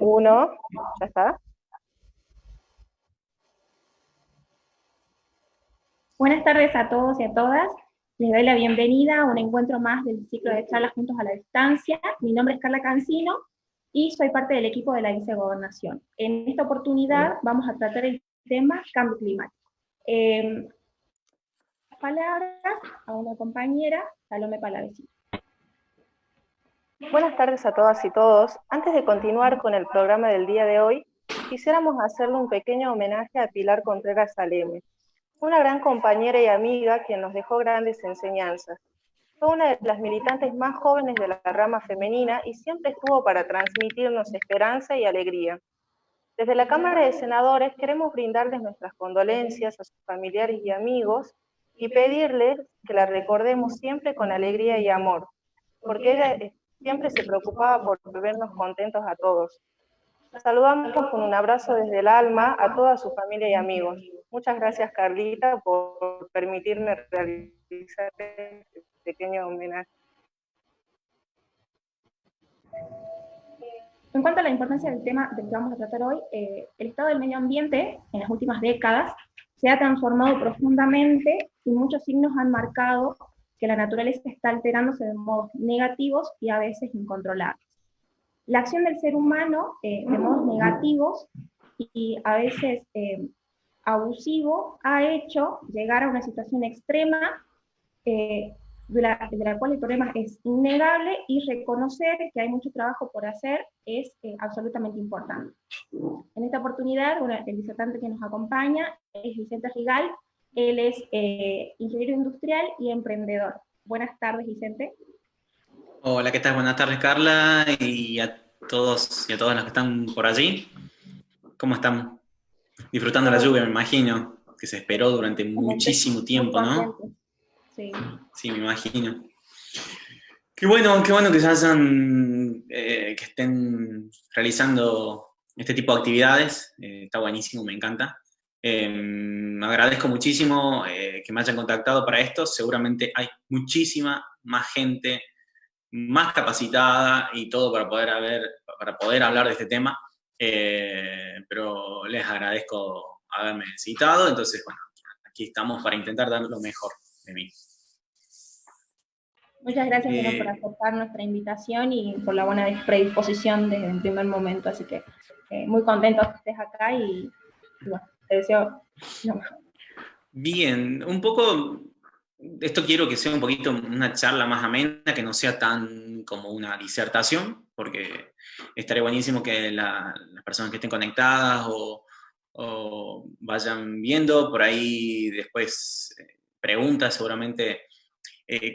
Uno, ya está. Buenas tardes a todos y a todas. Les doy la bienvenida a un encuentro más del ciclo de charlas Juntos a la Distancia. Mi nombre es Carla Cancino y soy parte del equipo de la Vicegobernación. En esta oportunidad vamos a tratar el tema cambio climático. Palabras a una compañera, Salome Palavecino. Buenas tardes a todas y todos. Antes de continuar con el programa del día de hoy, quisiéramos hacerle un pequeño homenaje a Pilar Contreras Saleme, una gran compañera y amiga quien nos dejó grandes enseñanzas. Fue una de las militantes más jóvenes de la rama femenina y siempre estuvo para transmitirnos esperanza y alegría. Desde la Cámara de Senadores queremos brindarles nuestras condolencias a sus familiares y amigos y pedirles que la recordemos siempre con alegría y amor, porque ella siempre se preocupaba por vernos contentos a todos. Saludamos con un abrazo desde el alma a toda su familia y amigos. Muchas gracias, Carlita, por permitirme realizar este pequeño homenaje. En cuanto a la importancia del tema del que vamos a tratar hoy, el estado del medio ambiente en las últimas décadas se ha transformado profundamente y muchos signos han marcado que la naturaleza está alterándose de modos negativos y a veces incontrolables. La acción del ser humano de modos negativos y a veces abusivo ha hecho llegar a una situación extrema eh, de la cual el problema es innegable y reconocer que hay mucho trabajo por hacer es absolutamente importante. En esta oportunidad, bueno, el disertante que nos acompaña es Vicente Rigal. Él es ingeniero industrial y emprendedor. Buenas tardes, Vicente. Hola, ¿qué tal? Buenas tardes, Carla, y a todos y a todas los que están por allí. ¿Cómo están? Disfrutando la lluvia, me imagino, que se esperó durante muchísimo Muy tiempo, ¿no? conscientes. Sí. Sí, me imagino. Qué bueno que se hayan, que estén realizando este tipo de actividades. Está buenísimo, me encanta. Agradezco muchísimo que me hayan contactado para esto. Seguramente hay muchísima más gente más capacitada y todo para poder hablar de este tema, pero les agradezco haberme citado, entonces, bueno, aquí estamos para intentar dar lo mejor de mí. Muchas gracias, bueno, por aceptar nuestra invitación y por la buena predisposición desde el primer momento, así que muy contento que estés acá y bueno, te deseo lo mejor. Bien, un poco, esto quiero que sea un poquito una charla más amena, que no sea tan como una disertación, porque estaría buenísimo que las personas que estén conectadas o vayan viendo por ahí después preguntas, seguramente,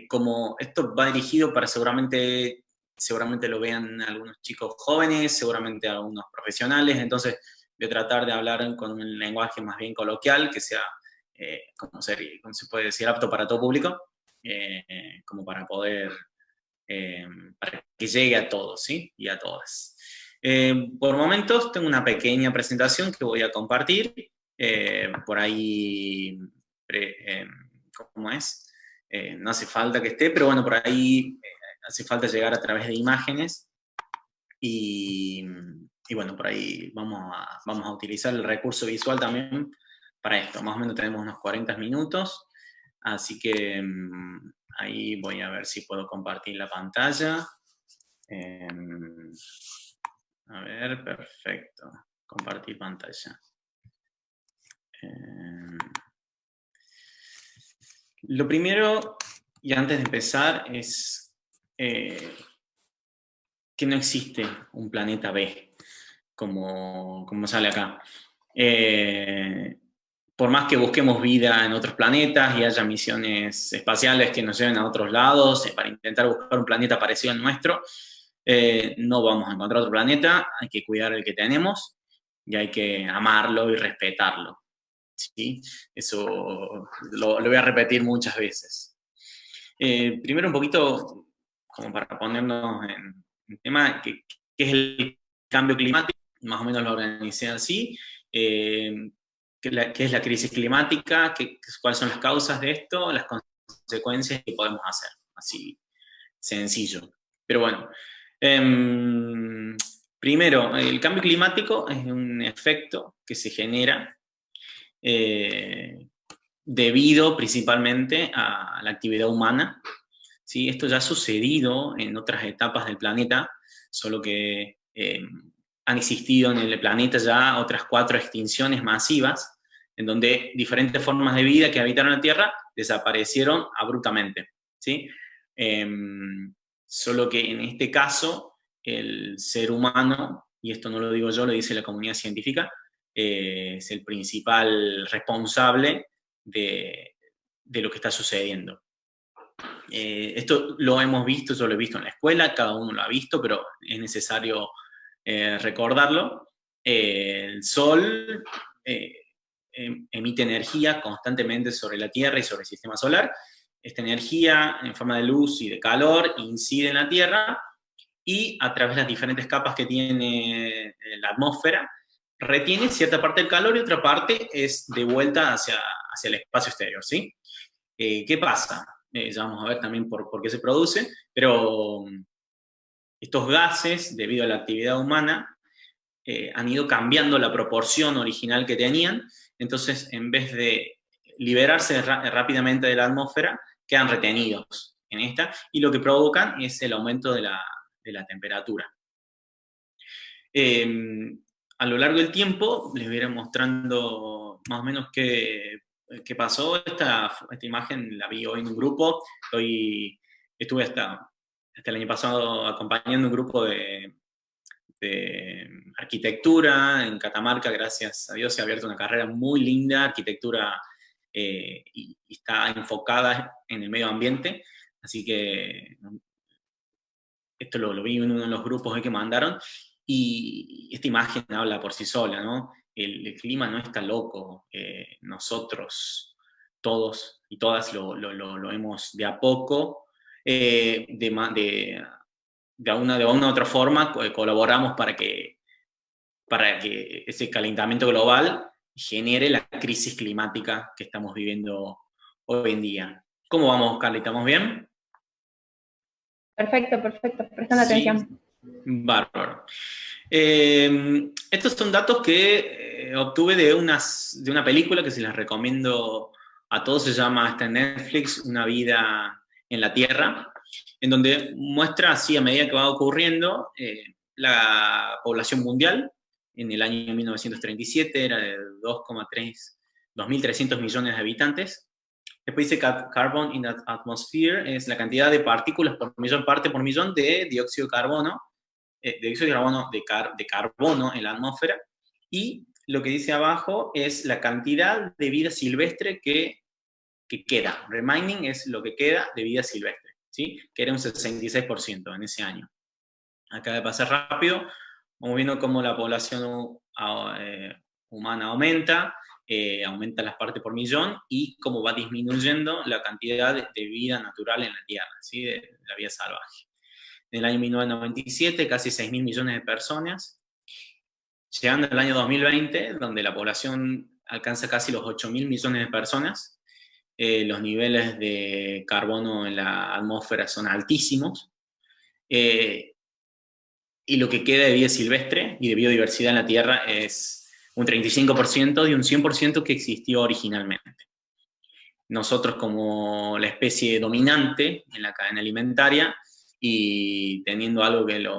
como esto va dirigido para seguramente lo vean algunos chicos jóvenes, seguramente algunos profesionales, entonces voy a tratar de hablar con un lenguaje más bien coloquial, que sea como se puede decir, apto para todo público, como para que llegue a todos, ¿sí? Y a todas. Por momentos tengo una pequeña presentación que voy a compartir, por ahí, ¿cómo es? No hace falta que esté, pero bueno, por ahí hace falta llegar a través de imágenes y bueno, por ahí vamos a utilizar el recurso visual también para esto. Más o menos tenemos unos 40 minutos, así que ahí voy a ver si puedo compartir la pantalla. A ver, perfecto. Compartir pantalla. Lo primero, y antes de empezar, es que no existe un planeta B, como sale acá. Por más que busquemos vida en otros planetas y haya misiones espaciales que nos lleven a otros lados para intentar buscar un planeta parecido al nuestro, no vamos a encontrar otro planeta, hay que cuidar el que tenemos y hay que amarlo y respetarlo. ¿Sí? Eso lo voy a repetir muchas veces. Primero un poquito, como para ponernos en tema, ¿qué es el cambio climático? Más o menos lo organicé así. ¿Qué es la crisis climática? ¿Cuáles son las causas de esto? Las consecuencias que podemos hacer. Así sencillo. Pero bueno, Primero, el cambio climático es un efecto que se genera debido principalmente a la actividad humana. ¿Sí? Esto ya ha sucedido en otras etapas del planeta, solo que han existido en el planeta ya otras 4 extinciones masivas, en donde diferentes formas de vida que habitaron la Tierra desaparecieron abruptamente. ¿Sí? Solo que en este caso, el ser humano, y esto no lo digo yo, lo dice la comunidad científica, es el principal responsable de lo que está sucediendo. Esto lo hemos visto, yo lo he visto en la escuela, cada uno lo ha visto, pero es necesario recordarlo. El Sol emite energía constantemente sobre la Tierra y sobre el sistema solar. Esta energía, en forma de luz y de calor, incide en la Tierra y a través de las diferentes capas que tiene la atmósfera, retiene cierta parte del calor y otra parte es de vuelta hacia el espacio exterior, ¿sí? ¿Qué pasa? Ya vamos a ver también por qué se produce, pero estos gases, debido a la actividad humana, han ido cambiando la proporción original que tenían, entonces en vez de liberarse rápidamente de la atmósfera, quedan retenidos en esta, y lo que provocan es el aumento de la temperatura. A lo largo del tiempo, les voy a ir mostrando más o menos qué pasó. Esta imagen la vi hoy en un grupo. Estuve hasta el año pasado acompañando un grupo de arquitectura en Catamarca. Gracias a Dios se ha abierto una carrera muy linda, arquitectura, y está enfocada en el medio ambiente. Así que esto lo vi en uno de los grupos que mandaron, y esta imagen habla por sí sola, ¿no? El clima no está loco, nosotros, todos y todas, lo hemos de a poco, de una u otra forma, colaboramos para que ese calentamiento global genere la crisis climática que estamos viviendo hoy en día. ¿Cómo vamos, Carly? ¿Estamos bien? Perfecto, prestando atención. Bárbaro. Estos son datos que obtuve de una película que se las recomiendo a todos, se llama, está en Netflix, Una vida en la Tierra, en donde muestra así a medida que va ocurriendo la población mundial. En el año 1937 era de 2.300 millones de habitantes. Después dice carbon in the atmosphere, es la cantidad de partículas por millón, parte por millón de dióxido de carbono, de carbono en la atmósfera. Y lo que dice abajo es la cantidad de vida silvestre que queda. Remaining es lo que queda de vida silvestre, ¿sí? Que era un 66% en ese año. Acaba de pasar rápido. Vamos viendo cómo la población humana aumenta las partes por millón, y cómo va disminuyendo la cantidad de vida natural en la Tierra, ¿sí? de la vida salvaje. En el año 1997, casi 6.000 millones de personas, llegando al año 2020, donde la población alcanza casi los 8.000 millones de personas. Los niveles de carbono en la atmósfera son altísimos, y lo que queda de vida silvestre y de biodiversidad en la Tierra es un 35% de un 100% que existió originalmente. Nosotros, como la especie dominante en la cadena alimentaria, y teniendo algo que el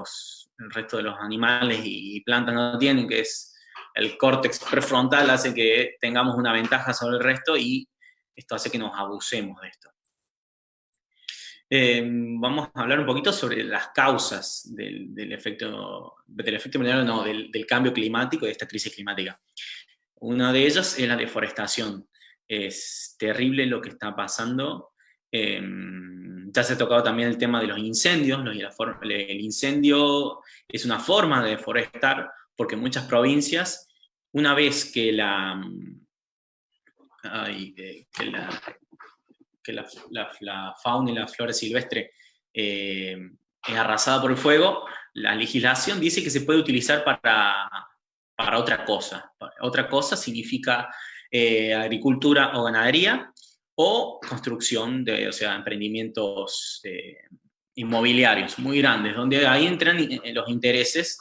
resto de los animales y plantas no tienen, que es el córtex prefrontal, hace que tengamos una ventaja sobre el resto, y esto hace que nos abusemos de esto. Vamos a hablar un poquito sobre las causas del efecto invernadero, no, del cambio climático, de esta crisis climática. Una de ellas es la deforestación. Es terrible lo que está pasando. Ya se ha tocado también el tema de los incendios. El incendio es una forma de deforestar, porque muchas provincias, una vez que la fauna y la flora silvestre es arrasada por el fuego, la legislación dice que se puede utilizar para otra cosa. Otra cosa significa agricultura o ganadería, o construcción o sea, emprendimientos inmobiliarios muy grandes, donde ahí entran los intereses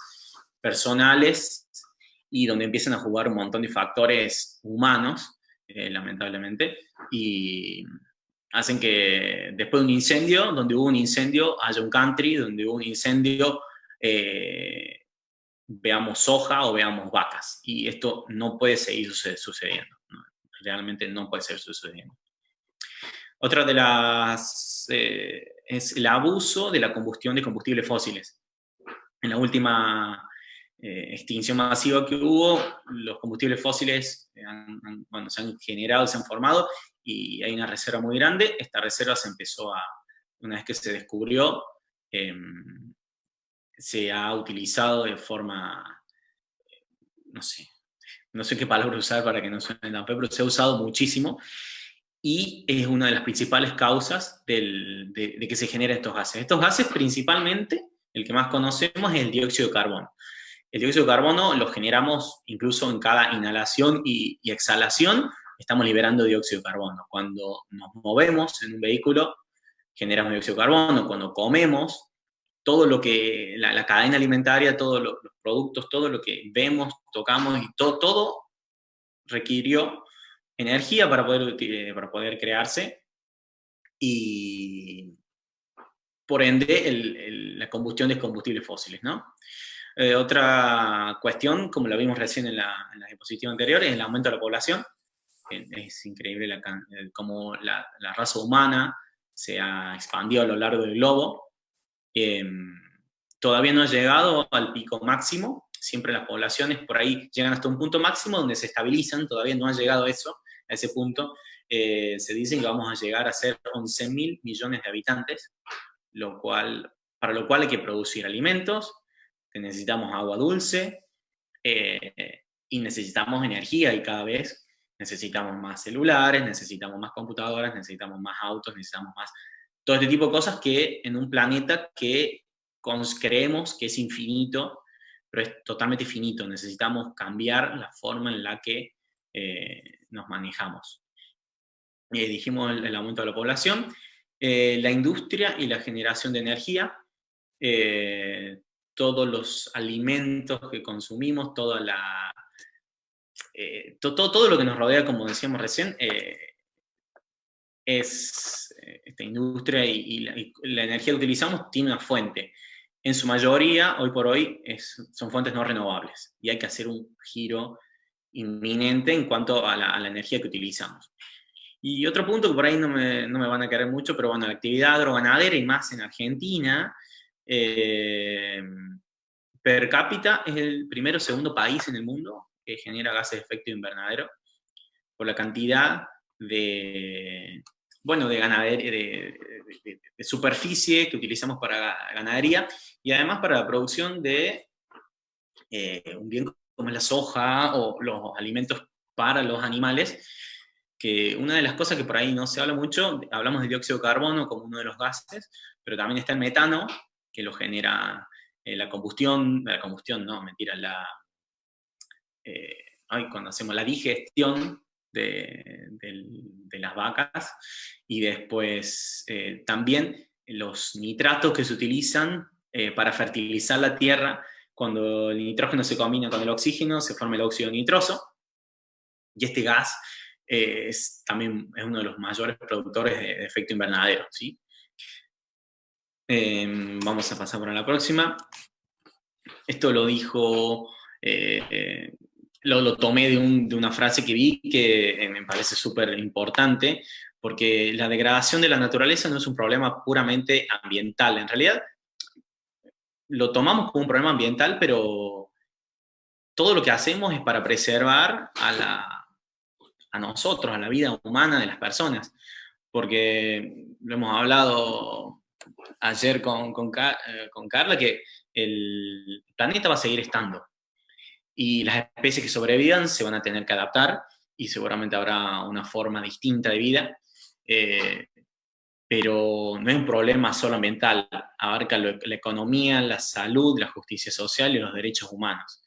personales y donde empiezan a jugar un montón de factores humanos, lamentablemente, y hacen que después de un incendio, donde hubo un incendio, haya un country, donde hubo un incendio, veamos soja o veamos vacas. Y esto no puede seguir sucediendo. ¿No? Realmente no puede seguir sucediendo. Otra de las es el abuso de la combustión de combustibles fósiles. En la última extinción masiva que hubo, los combustibles fósiles bueno, se han generado, se han formado, y hay una reserva muy grande. Esta reserva se empezó una vez que se descubrió, se ha utilizado de forma, no sé qué palabra usar para que no suene tan feo, pero se ha usado muchísimo, y es una de las principales causas de que se generen estos gases. Estos gases principalmente, el que más conocemos es el dióxido de carbono. El dióxido de carbono lo generamos incluso en cada inhalación y exhalación, estamos liberando dióxido de carbono. Cuando nos movemos en un vehículo, generamos dióxido de carbono. Cuando comemos, todo lo que, la cadena alimentaria, todos los productos, todo lo que vemos, tocamos, y todo requirió energía para poder crearse, y por ende la combustión de combustibles fósiles, ¿no? Otra cuestión, como lo vimos recién en las diapositivas anteriores, es el aumento de la población. Es increíble cómo la raza humana se ha expandido a lo largo del globo. Todavía no ha llegado al pico máximo, siempre las poblaciones por ahí llegan hasta un punto máximo donde se estabilizan, todavía no ha llegado a ese punto. Se dice que vamos a llegar a ser 11.000 millones de habitantes, para lo cual hay que producir alimentos, que necesitamos agua dulce, y necesitamos energía, y cada vez necesitamos más celulares, necesitamos más computadoras, necesitamos más autos, necesitamos más todo este tipo de cosas, que en un planeta que creemos que es infinito, pero es totalmente finito. Necesitamos cambiar la forma en la que nos manejamos. Dijimos el aumento de la población, la industria y la generación de energía, todos los alimentos que consumimos, todo lo que nos rodea, como decíamos recién, es esta industria, y la energía que utilizamos tiene una fuente. En su mayoría, hoy por hoy, son fuentes no renovables, y hay que hacer un giro inminente en cuanto a la energía que utilizamos. Y otro punto que por ahí no me van a querer mucho, pero bueno, la actividad agroganadera, y más en Argentina, per cápita es el primero o segundo país en el mundo que genera gases de efecto invernadero, por la cantidad de ganadería, de superficie que utilizamos para ganadería, y además para la producción de un bien como la soja o los alimentos para los animales, que una de las cosas que por ahí no se habla mucho, hablamos del dióxido de carbono como uno de los gases, pero también está el metano, que lo genera la combustión, cuando hacemos la digestión de las vacas, y después también los nitratos que se utilizan para fertilizar la tierra. Cuando el nitrógeno se combina con el oxígeno, se forma el óxido nitroso, y este gas también es uno de los mayores productores de efecto invernadero, ¿sí? Vamos a pasar para la próxima. Esto lo dijo... lo tomé de una frase que vi, que me parece súper importante, porque la degradación de la naturaleza no es un problema puramente ambiental. En realidad, lo tomamos como un problema ambiental, pero todo lo que hacemos es para preservar a nosotros, a la vida humana de las personas. Porque lo hemos hablado ayer con Carla, que el planeta va a seguir estando. Y las especies que sobrevivan se van a tener que adaptar, y seguramente habrá una forma distinta de vida, pero no es un problema solo ambiental, abarca la economía, la salud, la justicia social y los derechos humanos.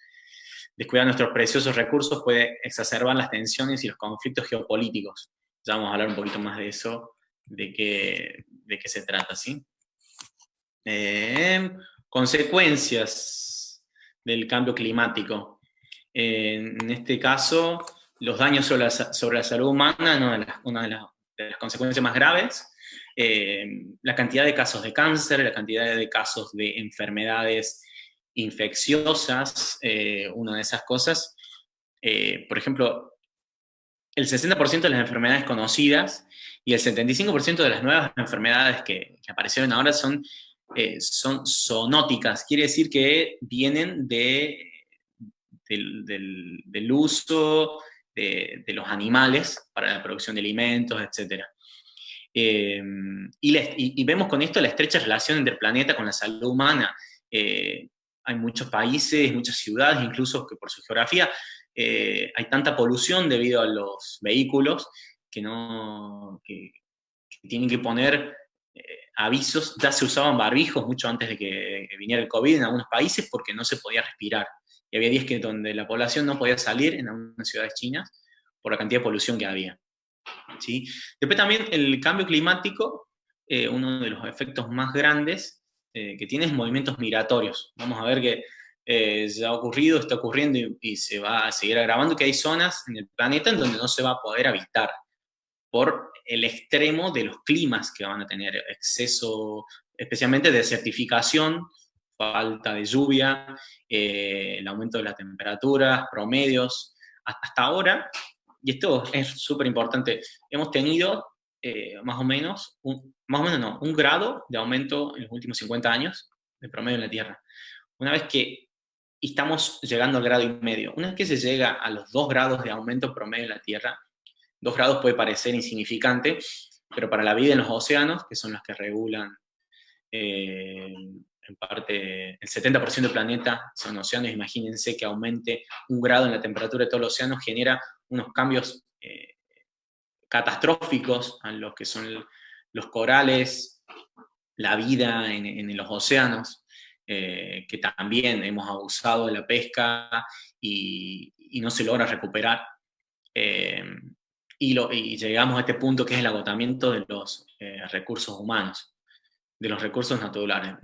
Descuidar nuestros preciosos recursos puede exacerbar las tensiones y los conflictos geopolíticos. Ya vamos a hablar un poquito más de eso, de qué se trata, ¿sí? Consecuencias del cambio climático. En este caso, los daños sobre la salud humana, una de las consecuencias más graves, la cantidad de casos de cáncer, la cantidad de casos de enfermedades infecciosas, una de esas cosas. Por ejemplo, el 60% de las enfermedades conocidas y el 75% de las nuevas enfermedades que aparecieron ahora son zoonóticas, quiere decir que vienen del uso de los animales para la producción de alimentos, etc. Y vemos con esto la estrecha relación entre el planeta con la salud humana. Hay muchos países, muchas ciudades, incluso que por su geografía, hay tanta polución debido a los vehículos que tienen que poner avisos. Ya se usaban barbijos mucho antes de que viniera el COVID en algunos países porque no se podía respirar. Y había días donde la población no podía salir en algunas ciudades chinas por la cantidad de polución que había. ¿Sí? Después también el cambio climático, uno de los efectos más grandes que tiene es movimientos migratorios. Vamos a ver que ya ha ocurrido, está ocurriendo y se va a seguir agravando, que hay zonas en el planeta en donde no se va a poder habitar por el extremo de los climas que van a tener, exceso, especialmente de desertificación, falta de lluvia, el aumento de las temperaturas, promedios. Hasta ahora, y esto es súper importante, hemos tenido más o menos un grado de aumento en los últimos 50 años de promedio en la Tierra. Una vez que estamos llegando al grado y medio, una vez que se llega a los 2 grados de aumento promedio en la Tierra, 2 grados puede parecer insignificante, pero para la vida en los océanos, que son los que regulan en parte el 70% del planeta son océanos, imagínense que aumente 1 grado en la temperatura de todo el océano, genera unos cambios catastróficos a los que son los corales, la vida en los océanos, que también hemos abusado de la pesca y no se logra recuperar. Y llegamos a este punto que es el agotamiento de los recursos humanos, de los recursos naturales.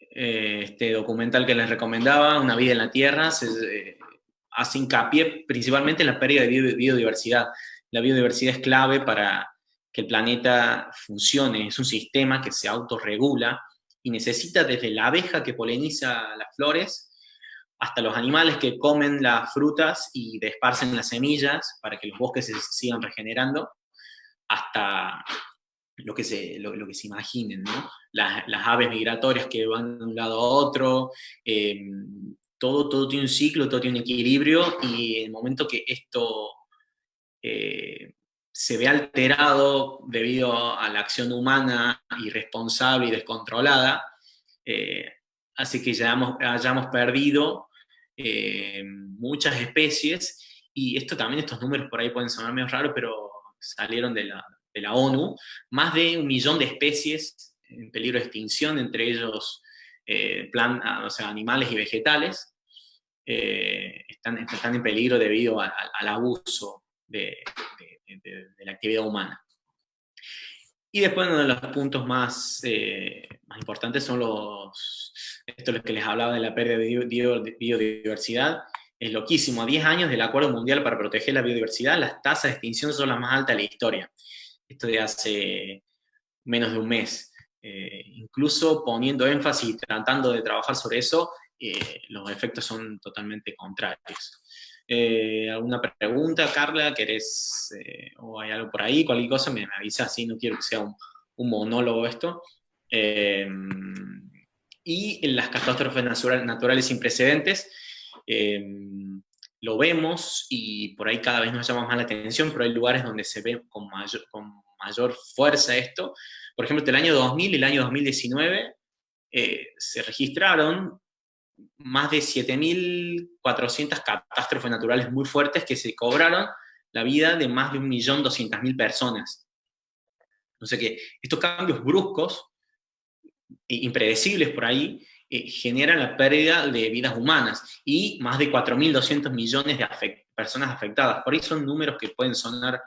Este documental que les recomendaba, Una vida en la Tierra, hace hincapié principalmente en la pérdida de biodiversidad. La biodiversidad es clave para que el planeta funcione, es un sistema que se autorregula y necesita desde la abeja que poliniza las flores hasta los animales que comen las frutas y esparcen las semillas para que los bosques se sigan regenerando, hasta lo que se imaginen, ¿no? Las aves migratorias que van de un lado a otro, todo tiene un ciclo, todo tiene un equilibrio, y en el momento que esto se ve alterado debido a la acción humana irresponsable y descontrolada, hace que hayamos perdido muchas especies, y estos números por ahí pueden sonar medio raros, pero salieron de la ONU, más de 1 millón de especies en peligro de extinción, entre ellos animales y vegetales, están en peligro debido al abuso de la actividad humana. Y después uno de los puntos más importantes son los que les hablaba de la pérdida de biodiversidad. Es loquísimo. A 10 años del Acuerdo Mundial para Proteger la Biodiversidad, las tasas de extinción son las más altas de la historia. Esto de hace menos de un mes. Incluso poniendo énfasis y tratando de trabajar sobre eso, los efectos son totalmente contrarios. ¿Alguna pregunta, Carla? ¿Querés, o hay algo por ahí? Cualquier cosa me avisa, así no quiero que sea un monólogo esto. Y en las catástrofes naturales sin precedentes, lo vemos y por ahí cada vez nos llama más la atención, pero hay lugares donde se ve con mayor fuerza esto. Por ejemplo, entre el año 2000 y el año 2019 se registraron más de 7.400 catástrofes naturales muy fuertes que se cobraron la vida de más de 1.200.000 personas. O sea que estos cambios bruscos e impredecibles por ahí generan la pérdida de vidas humanas y más de 4.200 millones de personas afectadas. Por ahí son números que pueden sonar,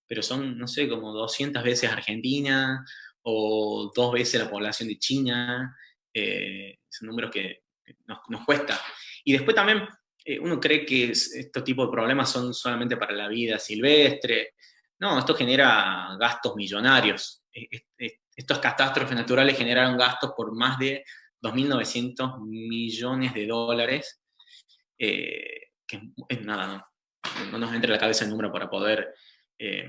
pero son, no sé, como 200 veces Argentina o 2 veces la población de China. son números que nos cuesta. Y después también uno cree que estos tipos de problemas son solamente para la vida silvestre. No, esto genera gastos millonarios. Estas catástrofes naturales generaron gastos por más de 2.900 millones de dólares, que es nada, no nos entra en la cabeza el número para poder eh,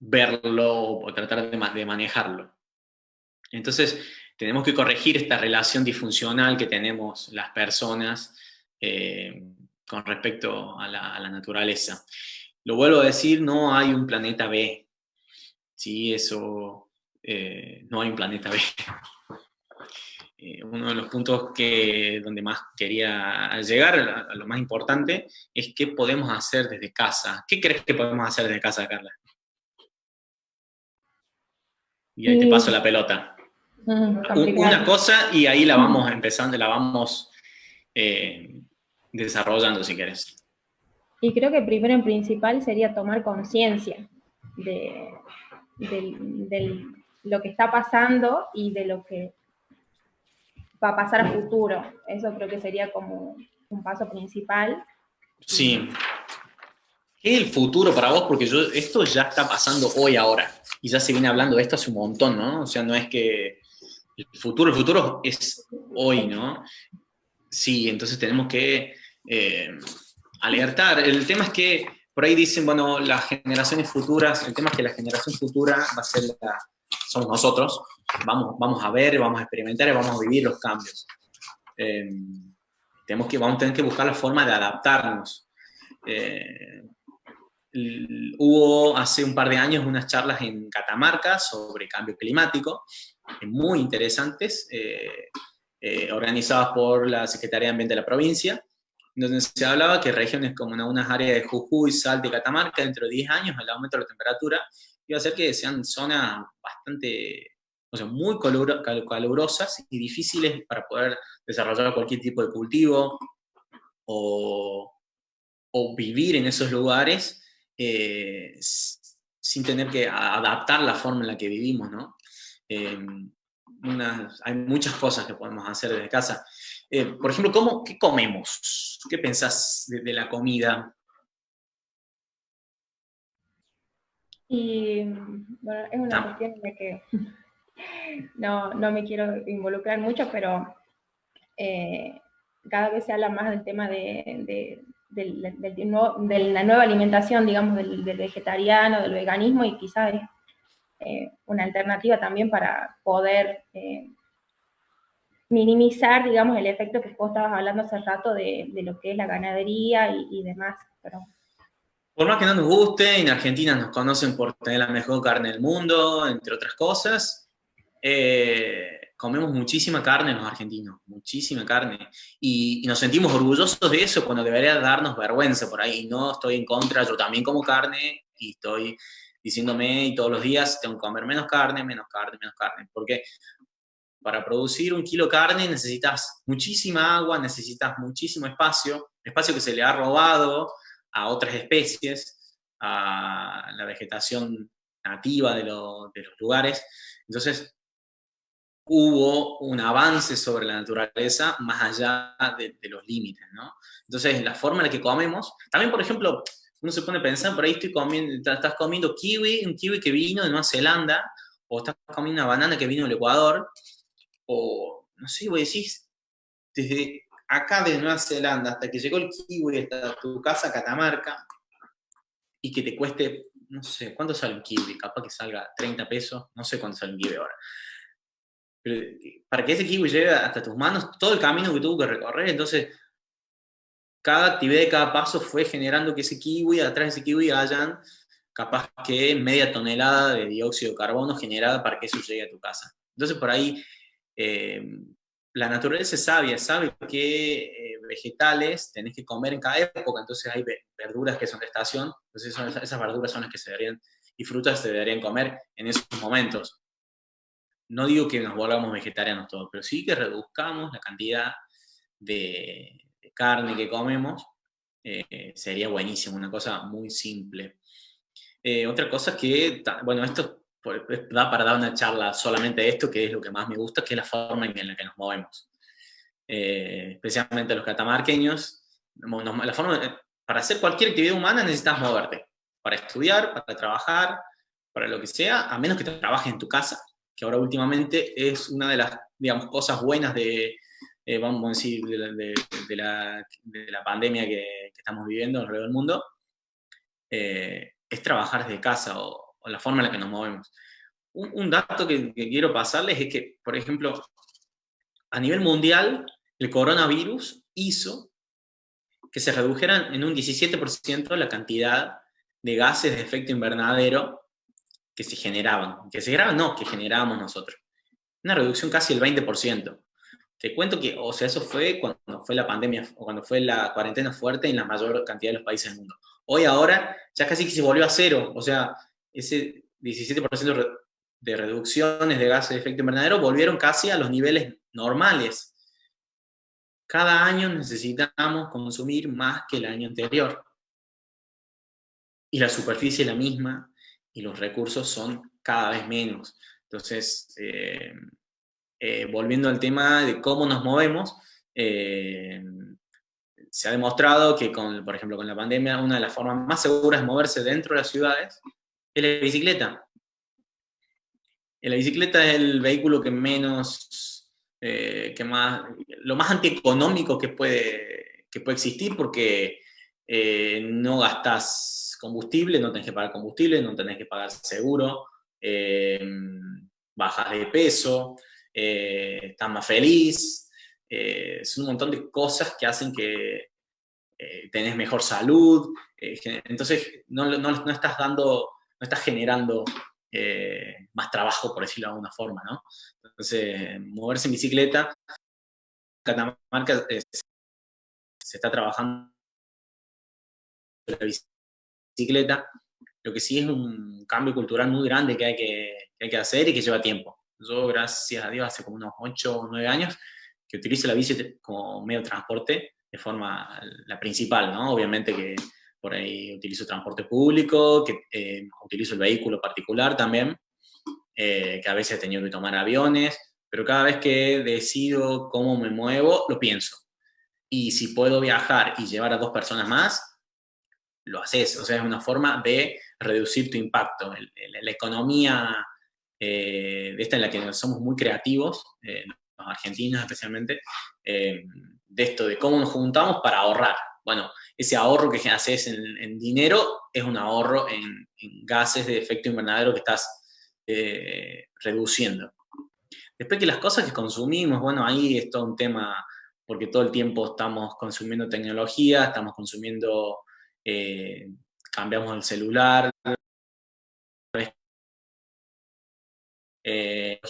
verlo o tratar de manejarlo. Entonces, tenemos que corregir esta relación disfuncional que tenemos las personas con respecto a la naturaleza. Lo vuelvo a decir, no hay un planeta B. Sí, eso, no hay un planeta B. Uno de los puntos donde más quería llegar, a lo más importante, es qué podemos hacer desde casa. ¿Qué crees que podemos hacer desde casa, Carla? Y ahí te paso la pelota. Una cosa y ahí la vamos empezando, la vamos desarrollando, si querés. Y creo que primero en principal sería tomar conciencia de lo que está pasando y de lo que va a pasar a futuro. Eso creo que sería como un paso principal. Sí. ¿Qué es el futuro para vos? Porque esto ya está pasando hoy, ahora. Y ya se viene hablando de esto hace un montón, ¿no? O sea, no es que el futuro es hoy, ¿no? Sí, entonces tenemos que alertar. El tema es que por ahí dicen, bueno, las generaciones futuras, el tema es que la generación futura va a ser somos nosotros. Vamos a ver, vamos a experimentar y vamos a vivir los cambios. Vamos a tener que buscar la forma de adaptarnos. Hubo hace un par de años unas charlas en Catamarca sobre cambio climático, muy interesantes, organizadas por la Secretaría de Ambiente de la provincia, donde se hablaba que regiones como unas áreas de Jujuy, Salta y Catamarca, dentro de 10 años, el aumento de la temperatura iba a hacer que sean zonas bastante, o sea, muy calurosas y difíciles para poder desarrollar cualquier tipo de cultivo o vivir en esos lugares sin tener que adaptar la forma en la que vivimos, ¿no? Hay muchas cosas que podemos hacer desde casa. Por ejemplo, ¿qué comemos? ¿Qué pensás de la comida? Y bueno, es una cuestión en la que no me quiero involucrar mucho, pero cada vez se habla más del tema de la nueva alimentación, digamos, del vegetariano, del veganismo, y quizás es una alternativa también para poder minimizar, digamos, el efecto que vos estabas hablando hace rato de lo que es la ganadería y demás. Pero por más que no nos guste, en Argentina nos conocen por tener la mejor carne del mundo, entre otras cosas. Comemos muchísima carne los argentinos, muchísima carne. Y nos sentimos orgullosos de eso cuando debería darnos vergüenza por ahí. No estoy en contra, yo también como carne y estoy diciéndome y todos los días tengo que comer menos carne, menos carne, menos carne. Porque para producir 1 kilo de carne necesitas muchísima agua, necesitas muchísimo espacio que se le ha robado a otras especies, a la vegetación nativa de los lugares. Entonces, hubo un avance sobre la naturaleza más allá de los límites, ¿no? Entonces, la forma en la que comemos, también, por ejemplo, uno se pone a pensar, por ahí estás comiendo kiwi, un kiwi que vino de Nueva Zelanda, o estás comiendo una banana que vino del Ecuador, o, no sé, vos decís, desde acá de Nueva Zelanda hasta que llegó el kiwi hasta tu casa, Catamarca, y que te cueste, no sé, ¿cuánto sale un kiwi? Capaz que salga 30 pesos, no sé cuánto sale un kiwi ahora. Pero para que ese kiwi llegue hasta tus manos, todo el camino que tuvo que recorrer, entonces cada actividad y cada paso fue generando que ese kiwi, atrás de ese kiwi hayan capaz que media tonelada de dióxido de carbono generada para que eso llegue a tu casa. Entonces por ahí la naturaleza es sabia, sabe qué vegetales tenés que comer en cada época, entonces hay verduras que son de estación, entonces esas verduras son las que se deberían, y frutas se deberían comer en esos momentos. No digo que nos volvamos vegetarianos todos, pero sí que reduzcamos la cantidad de carne que comemos, sería buenísimo, una cosa muy simple. Otra cosa que, bueno, esto da para dar una charla solamente de esto, que es lo que más me gusta, que es la forma en la que nos movemos. Especialmente los catamarqueños, la forma, para hacer cualquier actividad humana necesitas moverte, para estudiar, para trabajar, para lo que sea, a menos que trabajes en tu casa, que ahora últimamente es una de las, digamos, cosas buenas de, vamos a decir, de la pandemia que estamos viviendo alrededor del mundo, es trabajar desde casa o la forma en la que nos movemos. Un dato que quiero pasarles es que, por ejemplo, a nivel mundial, el coronavirus hizo que se redujeran en un 17% la cantidad de gases de efecto invernadero que se generaban. Que se generaban, no, que generábamos nosotros. Una reducción casi del 20%. Te cuento que, o sea, eso fue cuando fue la pandemia, o cuando fue la cuarentena fuerte en la mayor cantidad de los países del mundo. Hoy ahora ya casi que se volvió a cero, o sea, ese 17% de reducciones de gases de efecto invernadero volvieron casi a los niveles normales. Cada año necesitamos consumir más que el año anterior. Y la superficie es la misma y los recursos son cada vez menos. Entonces, volviendo al tema de cómo nos movemos, se ha demostrado que, por ejemplo, con la pandemia, una de las formas más seguras de moverse dentro de las ciudades es la bicicleta. La bicicleta es el vehículo que menos, lo más antieconómico que puede existir, porque no gastas combustible, no tenés que pagar combustible, no tenés que pagar seguro, bajas de peso, estás más feliz, es un montón de cosas que hacen que tenés mejor salud, entonces no estás generando más trabajo, por decirlo de alguna forma, ¿no? Entonces, moverse en bicicleta, Catamarca se está trabajando en la bicicleta, lo que sí es un cambio cultural muy grande que hay que hacer y que lleva tiempo. Yo, gracias a Dios, hace como unos 8 o 9 años que utilizo la bici como medio de transporte de forma la principal, ¿no? Obviamente que por ahí utilizo transporte público, que utilizo el vehículo particular también, que a veces he tenido que tomar aviones, pero cada vez que decido cómo me muevo, lo pienso. Y si puedo viajar y llevar a 2 personas más, lo haces. O sea, es una forma de reducir tu impacto. La economía de esta en la que somos muy creativos, los argentinos especialmente, de esto de cómo nos juntamos para ahorrar. Bueno, ese ahorro que haces en dinero es un ahorro en gases de efecto invernadero que estás reduciendo. Después que las cosas que consumimos, bueno, ahí es todo un tema, porque todo el tiempo estamos consumiendo tecnología, estamos consumiendo, cambiamos el celular, eh,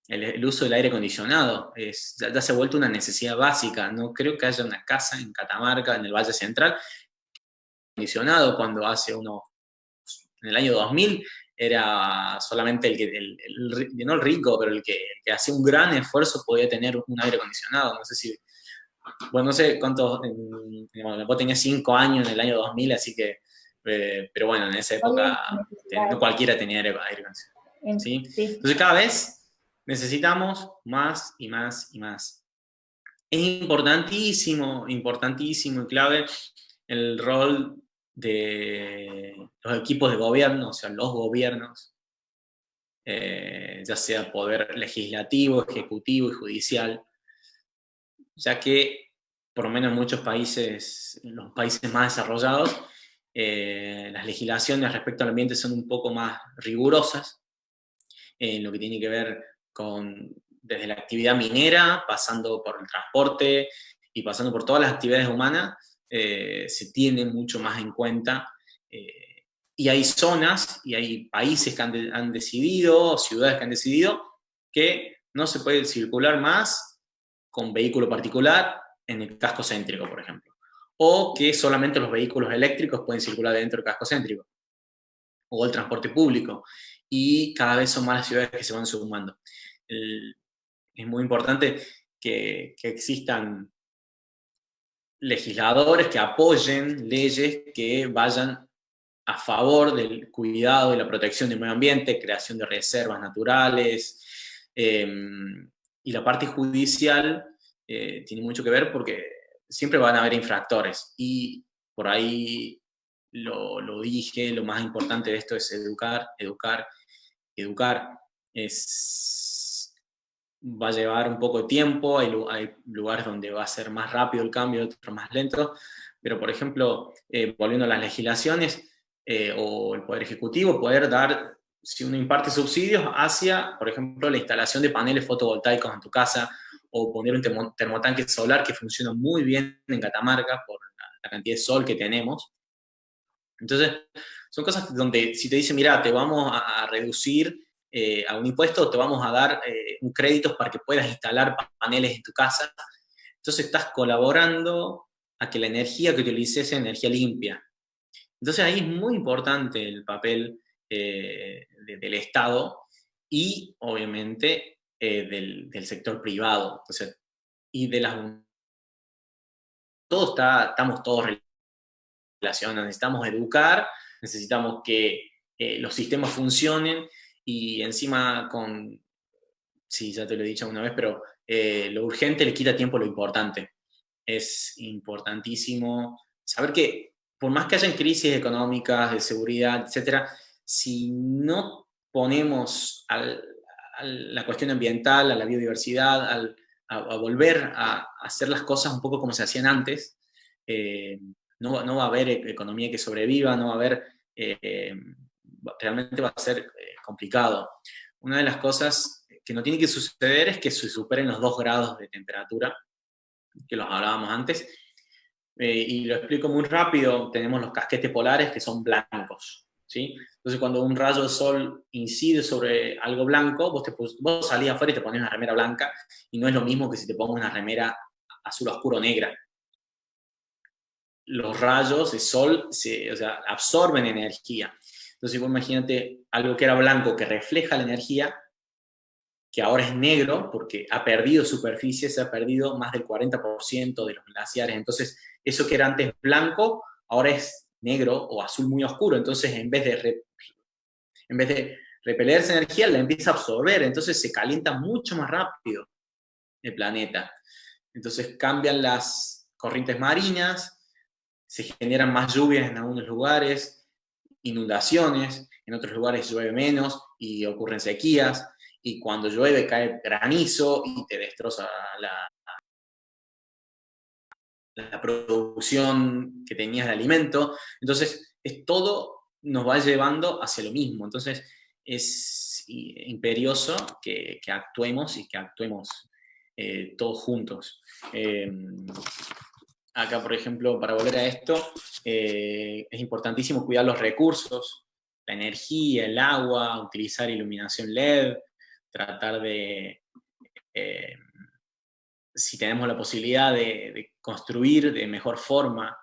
el uso del aire acondicionado ya se ha vuelto una necesidad básica. No creo que haya una casa en Catamarca, en el Valle Central, acondicionado cuando en el año 2000 era solamente no el rico, pero el que hacía un gran esfuerzo podía tener un aire acondicionado. No sé si, bueno, no sé cuántos, bueno, vos tenías 5 años en el año 2000, así que, pero bueno, en esa época no cualquiera tenía aire acondicionado. ¿Sí? Sí. Entonces cada vez necesitamos más y más y más. Es importantísimo, importantísimo y clave el rol de los equipos de gobierno, o sea, los gobiernos, ya sea poder legislativo, ejecutivo y judicial, ya que por lo menos en muchos países, en los países más desarrollados, las legislaciones respecto al ambiente son un poco más rigurosas, en lo que tiene que ver con desde la actividad minera, pasando por el transporte y pasando por todas las actividades humanas, se tiene mucho más en cuenta. Y hay zonas y hay países que han decidido, ciudades que han decidido, que no se puede circular más con vehículo particular en el casco céntrico, por ejemplo. O que solamente los vehículos eléctricos pueden circular dentro del casco céntrico. O el transporte público. Y cada vez son más las ciudades que se van sumando. Es muy importante que existan legisladores que apoyen leyes que vayan a favor del cuidado y la protección del medio ambiente, creación de reservas naturales, y la parte judicial tiene mucho que ver porque siempre van a haber infractores, y por ahí lo dije, lo más importante de esto es educar. Va a llevar un poco de tiempo, hay lugares donde va a ser más rápido el cambio, otros más lento, pero por ejemplo, volviendo a las legislaciones, o el Poder Ejecutivo, poder dar, si uno imparte subsidios, hacia, por ejemplo, la instalación de paneles fotovoltaicos en tu casa, o poner un termotanque solar que funciona muy bien en Catamarca por la cantidad de sol que tenemos. Entonces, son cosas donde si te dicen, mira, te vamos a reducir a un impuesto, te vamos a dar un crédito para que puedas instalar paneles en tu casa, entonces estás colaborando a que la energía que utilices sea energía limpia. Entonces ahí es muy importante el papel del Estado y obviamente del sector privado. Entonces, y de las... estamos todos relacionados, necesitamos educar, necesitamos que los sistemas funcionen, y encima sí, ya te lo he dicho una vez, pero lo urgente le quita tiempo a lo importante. Es importantísimo saber que por más que hayan crisis económicas, de seguridad, etcétera, si no ponemos a la cuestión ambiental, a la biodiversidad, a volver a hacer las cosas un poco como se hacían antes, no va a haber economía que sobreviva, no va a haber, realmente va a ser complicado. Una de las cosas que no tiene que suceder es que se superen los 2 grados de temperatura, que los hablábamos antes, y lo explico muy rápido. Tenemos los casquetes polares que son blancos, ¿sí? Entonces cuando un rayo de sol incide sobre algo blanco, vos salís afuera y te pones una remera blanca, y no es lo mismo que si te pongo una remera azul oscuro negra. Los rayos de sol absorben energía. Entonces vos imagínate algo que era blanco, que refleja la energía, que ahora es negro porque ha perdido superficie, se ha perdido más del 40% de los glaciares. Entonces, eso que era antes blanco, ahora es negro o azul muy oscuro. Entonces, en vez de repeler esa energía, la empieza a absorber. Entonces, se calienta mucho más rápido el planeta. Entonces, cambian las corrientes marinas, se generan más lluvias en algunos lugares, inundaciones, en otros lugares llueve menos y ocurren sequías. Y cuando llueve cae granizo y te destroza la producción que tenías de alimento. Entonces, todo nos va llevando hacia lo mismo. Entonces, es imperioso que actuemos, y que actuemos todos juntos. Acá, por ejemplo, para volver a esto, es importantísimo cuidar los recursos, la energía, el agua, utilizar iluminación LED, tratar de, si tenemos la posibilidad de construir de mejor forma.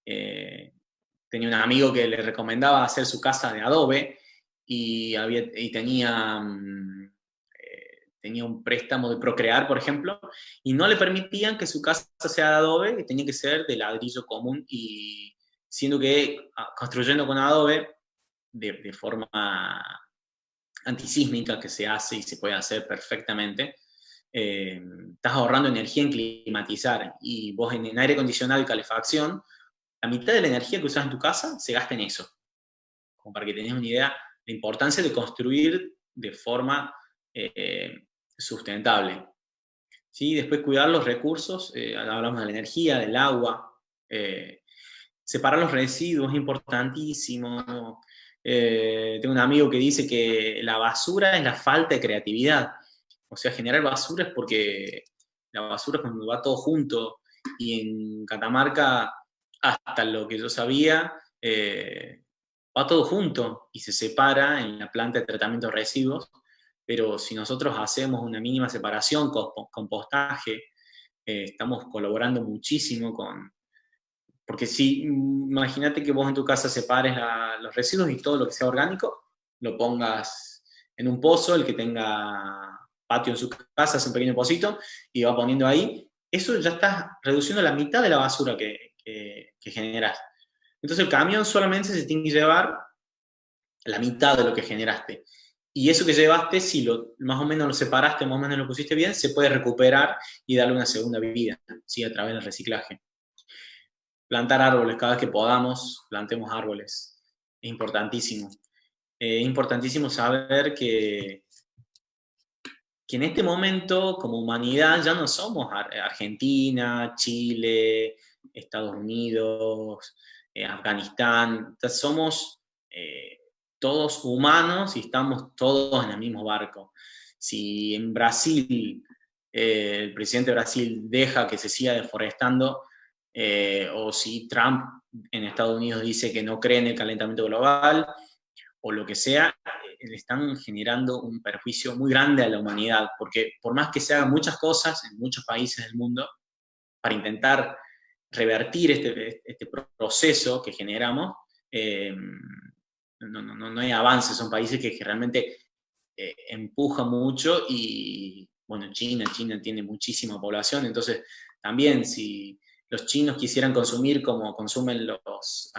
Tenía un amigo que le recomendaba hacer su casa de adobe, y tenía un préstamo de Procrear, por ejemplo, y no le permitían que su casa sea de adobe, que tenía que ser de ladrillo común, y siendo que construyendo con adobe de forma antisísmica, que se hace y se puede hacer perfectamente, estás ahorrando energía en climatizar, y vos en aire acondicionado y calefacción, la mitad de la energía que usas en tu casa se gasta en eso, como para que tengas una idea de la importancia de construir de forma sustentable. ¿Sí? Después cuidar los recursos, hablamos de la energía, del agua, separar los residuos es importantísimo. Tengo un amigo que dice que la basura es la falta de creatividad. O sea, generar basura es porque la basura es cuando va todo junto, y en Catamarca, hasta lo que yo sabía, va todo junto y se separa en la planta de tratamiento de residuos. Pero si nosotros hacemos una mínima separación, compostaje, estamos colaborando muchísimo porque si, imagínate que vos en tu casa separes los residuos y todo lo que sea orgánico, lo pongas en un pozo, el que tenga patio en su casa, hace un pequeño pocito y va poniendo ahí, eso ya está reduciendo la mitad de la basura que generas. Entonces el camión solamente se tiene que llevar la mitad de lo que generaste. Y eso que llevaste, si más o menos lo separaste, más o menos lo pusiste bien, se puede recuperar y darle una segunda vida, ¿sí? A través del reciclaje. Plantar árboles cada vez que podamos, plantemos árboles. Es importantísimo. Es importantísimo saber que en este momento, como humanidad, ya no somos Argentina, Chile, Estados Unidos, Afganistán, somos todos humanos y estamos todos en el mismo barco. Si en Brasil, el presidente de Brasil deja que se siga deforestando, o si Trump en Estados Unidos dice que no cree en el calentamiento global, o lo que sea, le están generando un perjuicio muy grande a la humanidad, porque por más que se hagan muchas cosas en muchos países del mundo para intentar revertir este proceso que generamos, no hay avances. Son países que realmente empujan mucho y, bueno, China tiene muchísima población, entonces también si los chinos quisieran consumir como consumen los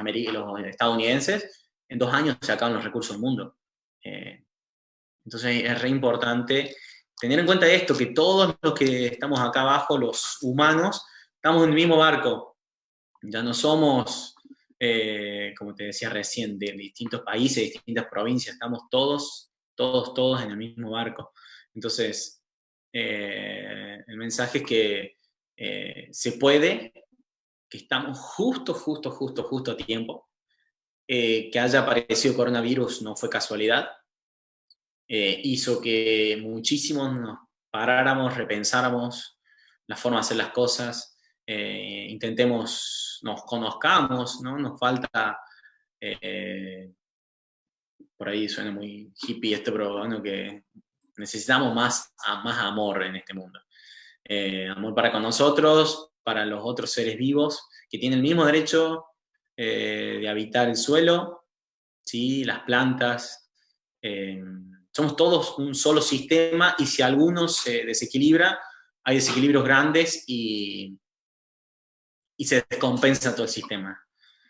estadounidenses, en 2 años se acaban los recursos del mundo. Entonces es re importante tener en cuenta esto, que todos los que estamos acá abajo, los humanos, estamos en el mismo barco. Ya no somos, como te decía recién, de distintos países, distintas provincias, estamos todos en el mismo barco. Entonces, el mensaje es que se puede, que estamos justo a tiempo. Que haya aparecido coronavirus no fue casualidad, hizo que muchísimos nos paráramos, repensáramos la forma de hacer las cosas, intentemos, nos conozcamos, ¿no? Nos falta, por ahí suena muy hippie esto, pero bueno, que necesitamos más amor en este mundo. Amor para con nosotros, para los otros seres vivos, que tienen el mismo derecho de habitar el suelo, ¿sí? Las plantas. Somos todos un solo sistema y si alguno se desequilibra, hay desequilibrios grandes y se descompensa todo el sistema.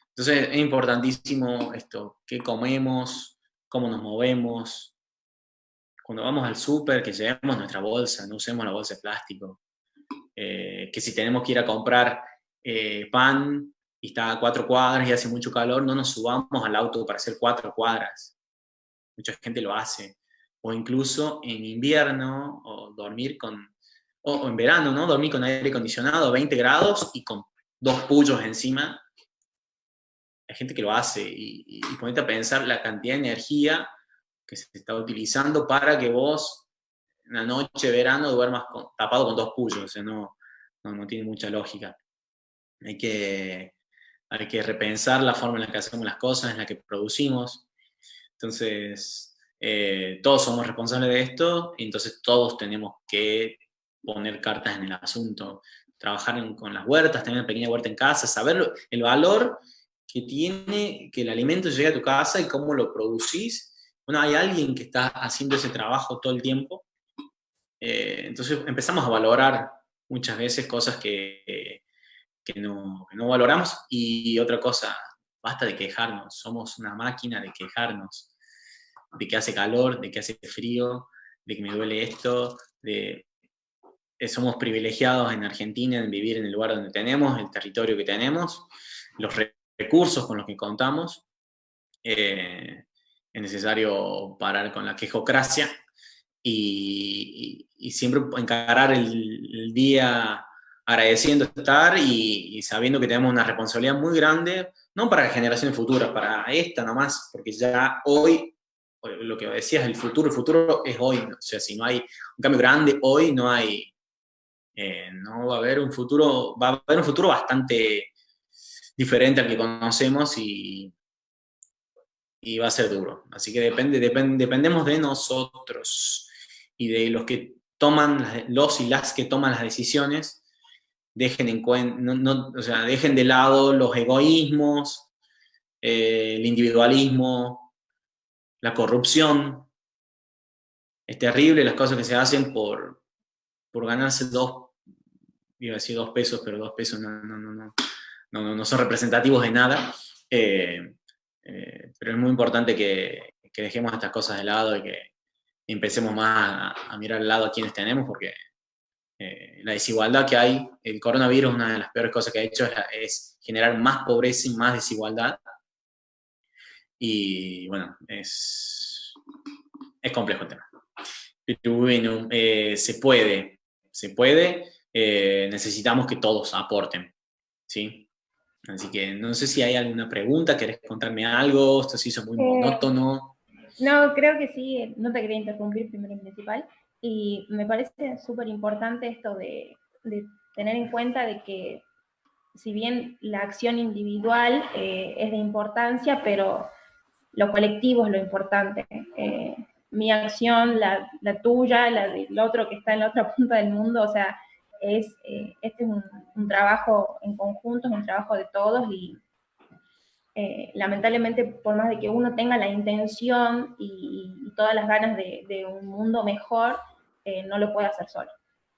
Entonces es importantísimo esto, qué comemos, cómo nos movemos. Cuando vamos al súper, que llevemos nuestra bolsa, no usemos la bolsa de plástico. Que si tenemos que ir a comprar pan y está a 4 cuadras y hace mucho calor, no nos subamos al auto para hacer 4 cuadras. Mucha gente lo hace. O incluso en invierno, o en verano, ¿no? Dormir con aire acondicionado, 20 grados y con 2 pullos encima. Hay gente que lo hace y ponete a pensar la cantidad de energía que se está utilizando para que vos en la noche, verano, duermas tapado con 2 pullos. O sea, no tiene mucha lógica. Hay que repensar la forma en la que hacemos las cosas, en la que producimos. Entonces, todos somos responsables de esto y entonces todos tenemos que poner cartas en el asunto, trabajar con las huertas, tener una pequeña huerta en casa, saber el valor que tiene que el alimento llegue a tu casa y cómo lo producís. Bueno, hay alguien que está haciendo ese trabajo todo el tiempo. Entonces empezamos a valorar muchas veces cosas que no valoramos. Y otra cosa, basta de quejarnos, somos una máquina de quejarnos, de que hace calor, de que hace frío, de que me duele esto, somos privilegiados en Argentina en vivir en el lugar donde tenemos, el territorio que tenemos, los recursos con los que contamos. Es necesario parar con la quejocracia y siempre encarar el día agradeciendo estar y sabiendo que tenemos una responsabilidad muy grande, no para generaciones futuras, para esta nomás, porque ya hoy, lo que decías, el futuro es hoy. O sea, si no hay un cambio grande hoy, no va a haber un futuro, va a haber un futuro bastante diferente al que conocemos y va a ser duro. Así que dependemos de nosotros y de los que toman, los y las que toman las decisiones, dejen de lado los egoísmos, el individualismo, la corrupción. es terrible las cosas que se hacen por ganarse iba a decir 2 pesos, pero 2 pesos no son representativos de nada. Pero es muy importante que dejemos estas cosas de lado y que empecemos más a mirar al lado a quienes tenemos, porque la desigualdad que hay, el coronavirus, una de las peores cosas que ha hecho es generar más pobreza y más desigualdad. Y bueno, es complejo el tema. Pero bueno, se puede. Necesitamos que todos aporten, ¿sí? Así que no sé si hay alguna pregunta, ¿querés contarme algo? Esto se hizo muy monótono. No, creo que sí, no te quería interrumpir primero y principal, y me parece súper importante esto de tener en cuenta de que si bien la acción individual es de importancia, pero lo colectivo es lo importante. Mi acción, la tuya, la del otro que está en la otra punta del mundo, o sea, este es un trabajo en conjunto, es un trabajo de todos y lamentablemente por más de que uno tenga la intención y todas las ganas de un mundo mejor, no lo puede hacer solo.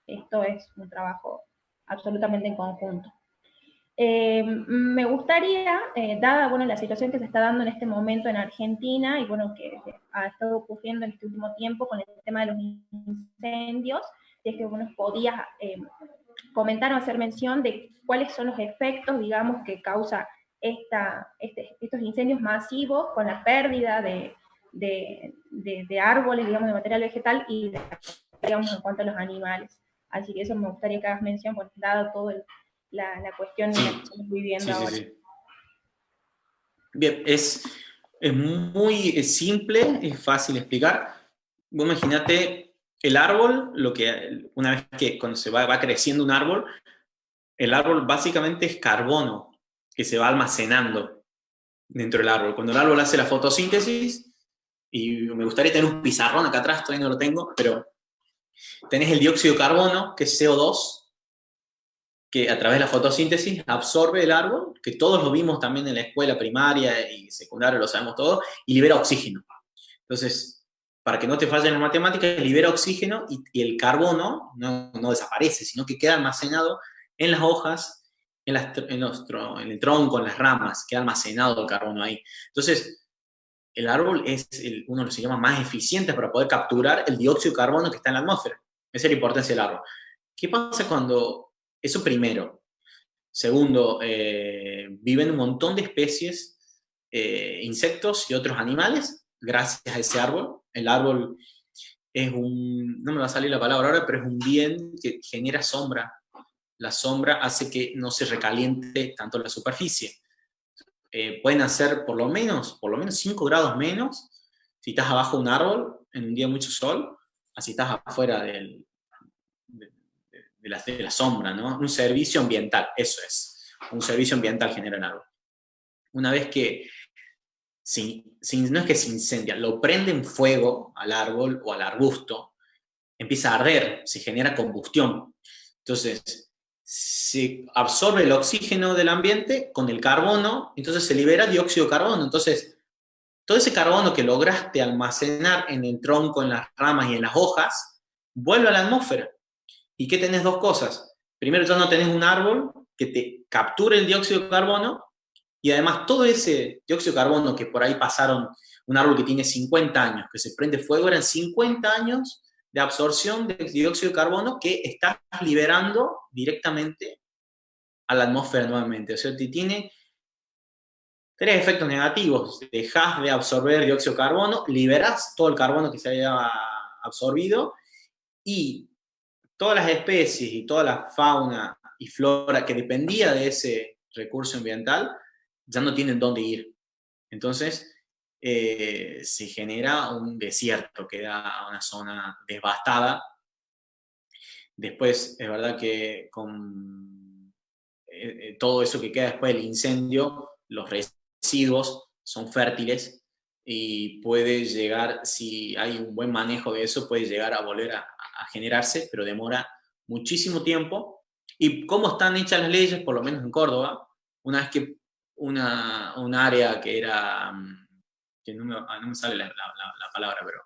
Esto es un trabajo absolutamente en conjunto. Me gustaría, dada bueno, la situación que se está dando en este momento en Argentina y bueno, que ha estado ocurriendo en este último tiempo con el tema de los incendios, si es que bueno, podías comentar o hacer mención de cuáles son los efectos, digamos, que causa estos incendios masivos con la pérdida de árboles, digamos, de material vegetal y, digamos, en cuanto a los animales. Así que eso me gustaría que hagas mención, pues, dado todo la cuestión en la que estamos viviendo ahora. Sí. Bien, es muy simple, es fácil explicar. Vos imaginate el árbol, una vez que cuando se va creciendo un árbol, el árbol básicamente es carbono que se va almacenando dentro del árbol. Cuando el árbol hace la fotosíntesis, y me gustaría tener un pizarrón acá atrás, todavía no lo tengo, pero tenés el dióxido de carbono, que es CO2, que a través de la fotosíntesis absorbe el árbol, que todos lo vimos también en la escuela primaria y secundaria, lo sabemos todos, y libera oxígeno. Entonces, para que no te fallen las matemáticas, libera oxígeno y el carbono no desaparece, sino que queda almacenado en las hojas, en el tronco, en las ramas, queda almacenado el carbono ahí. Entonces, el árbol es uno de los sistemas más eficientes para poder capturar el dióxido de carbono que está en la atmósfera. Esa es la importancia del árbol. ¿Qué pasa cuando... Eso primero. Segundo, viven un montón de especies, insectos y otros animales, gracias a ese árbol. El árbol es no me va a salir la palabra ahora, pero es un bien que genera sombra. La sombra hace que no se recaliente tanto la superficie. Pueden hacer por lo menos 5 grados menos si estás abajo de un árbol en un día de mucho sol, así estás afuera de la sombra, ¿no? Un servicio ambiental, eso es. Un servicio ambiental genera el árbol. Una vez que, no es que se incendia, lo prenden fuego al árbol o al arbusto, empieza a arder, se genera combustión. Entonces, se absorbe el oxígeno del ambiente con el carbono, entonces se libera dióxido de carbono. Entonces, todo ese carbono que lograste almacenar en el tronco, en las ramas y en las hojas, vuelve a la atmósfera. ¿Y qué tenés? Dos cosas. Primero, ya no tenés un árbol que te capture el dióxido de carbono y además todo ese dióxido de carbono que por ahí pasaron, un árbol que tiene 50 años, que se prende fuego, eran 50 años de absorción de dióxido de carbono que estás liberando directamente a la atmósfera nuevamente. O sea, te tiene 3 efectos negativos. Dejás de absorber dióxido de carbono, liberás todo el carbono que se había absorbido y todas las especies y toda la fauna y flora que dependía de ese recurso ambiental ya no tienen dónde ir. Entonces, se genera un desierto, queda una zona devastada. Después, es verdad que con todo eso que queda después del incendio, los residuos son fértiles y puede llegar, si hay un buen manejo de eso, puede llegar a volver a generarse, pero demora muchísimo tiempo. Y cómo están hechas las leyes, por lo menos en Córdoba, una vez que un área que era, que no me sale la palabra, pero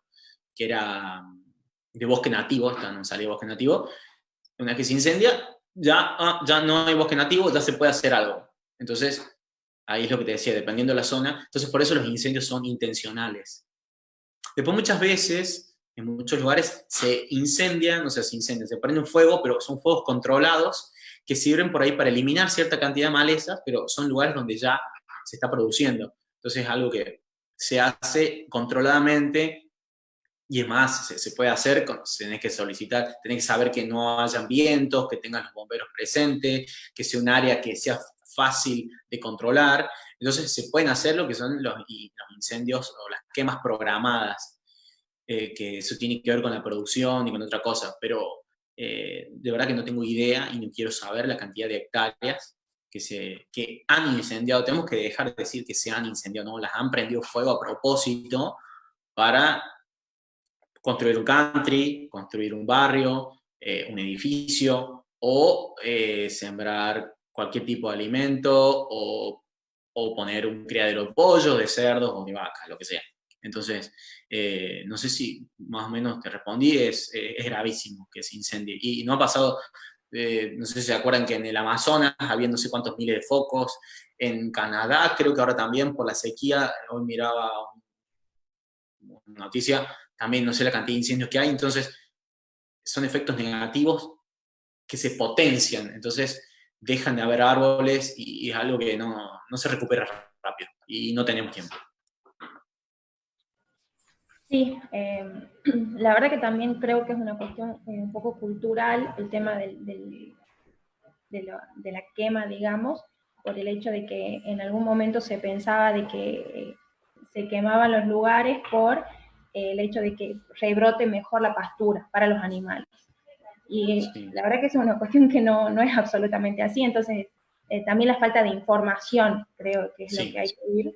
que era de bosque nativo, esta no salía de bosque nativo, una vez que se incendia, ya no hay bosque nativo, ya se puede hacer algo. Entonces, ahí es lo que te decía, dependiendo de la zona, entonces por eso los incendios son intencionales. Después muchas veces, en muchos lugares, se incendian, o sea, se prende un fuego, pero son fuegos controlados que sirven por ahí para eliminar cierta cantidad de malezas, pero son lugares donde ya se está produciendo. Entonces es algo que se hace controladamente y es más, se puede hacer, tenés que solicitar, tenés que saber que no hayan vientos, que tengan los bomberos presentes, que sea un área que sea fácil de controlar. Entonces se pueden hacer lo que son los incendios o las quemas programadas, que eso tiene que ver con la producción y con otra cosa, pero de verdad que no tengo idea y no quiero saber la cantidad de hectáreas que han incendiado. Tenemos que dejar de decir que se han incendiado, no, las han prendido fuego a propósito para construir un country, construir un barrio, un edificio, o sembrar cualquier tipo de alimento, o poner un criadero de pollos, de cerdos o de vacas, lo que sea. Entonces, no sé si más o menos te respondí, es gravísimo que se incendie. Y no ha pasado, no sé si se acuerdan que en el Amazonas había no sé cuántos miles de focos, en Canadá creo que ahora también por la sequía, hoy miraba una noticia, también no sé la cantidad de incendios que hay, entonces son efectos negativos que se potencian, entonces dejan de haber árboles y es algo que no se recupera rápido y no tenemos tiempo. Sí, la verdad que también creo que es una cuestión un poco cultural el tema de la quema, digamos, por el hecho de que en algún momento se pensaba de que se quemaban los lugares por el hecho de que rebrote mejor la pastura para los animales. Y Sí. la verdad que es una cuestión que no es absolutamente así, entonces también la falta de información creo que es lo que hay que ir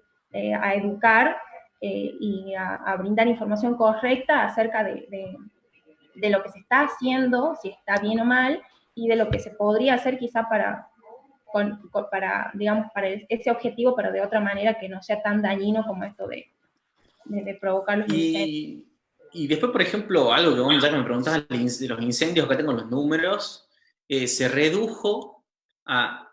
a educar y a brindar información correcta acerca de lo que se está haciendo, si está bien o mal, y de lo que se podría hacer quizá digamos, para ese objetivo, pero de otra manera que no sea tan dañino como esto de provocar los incendios. Y después, por ejemplo, algo que vos ya que me preguntabas de los incendios, acá tengo los números, se redujo a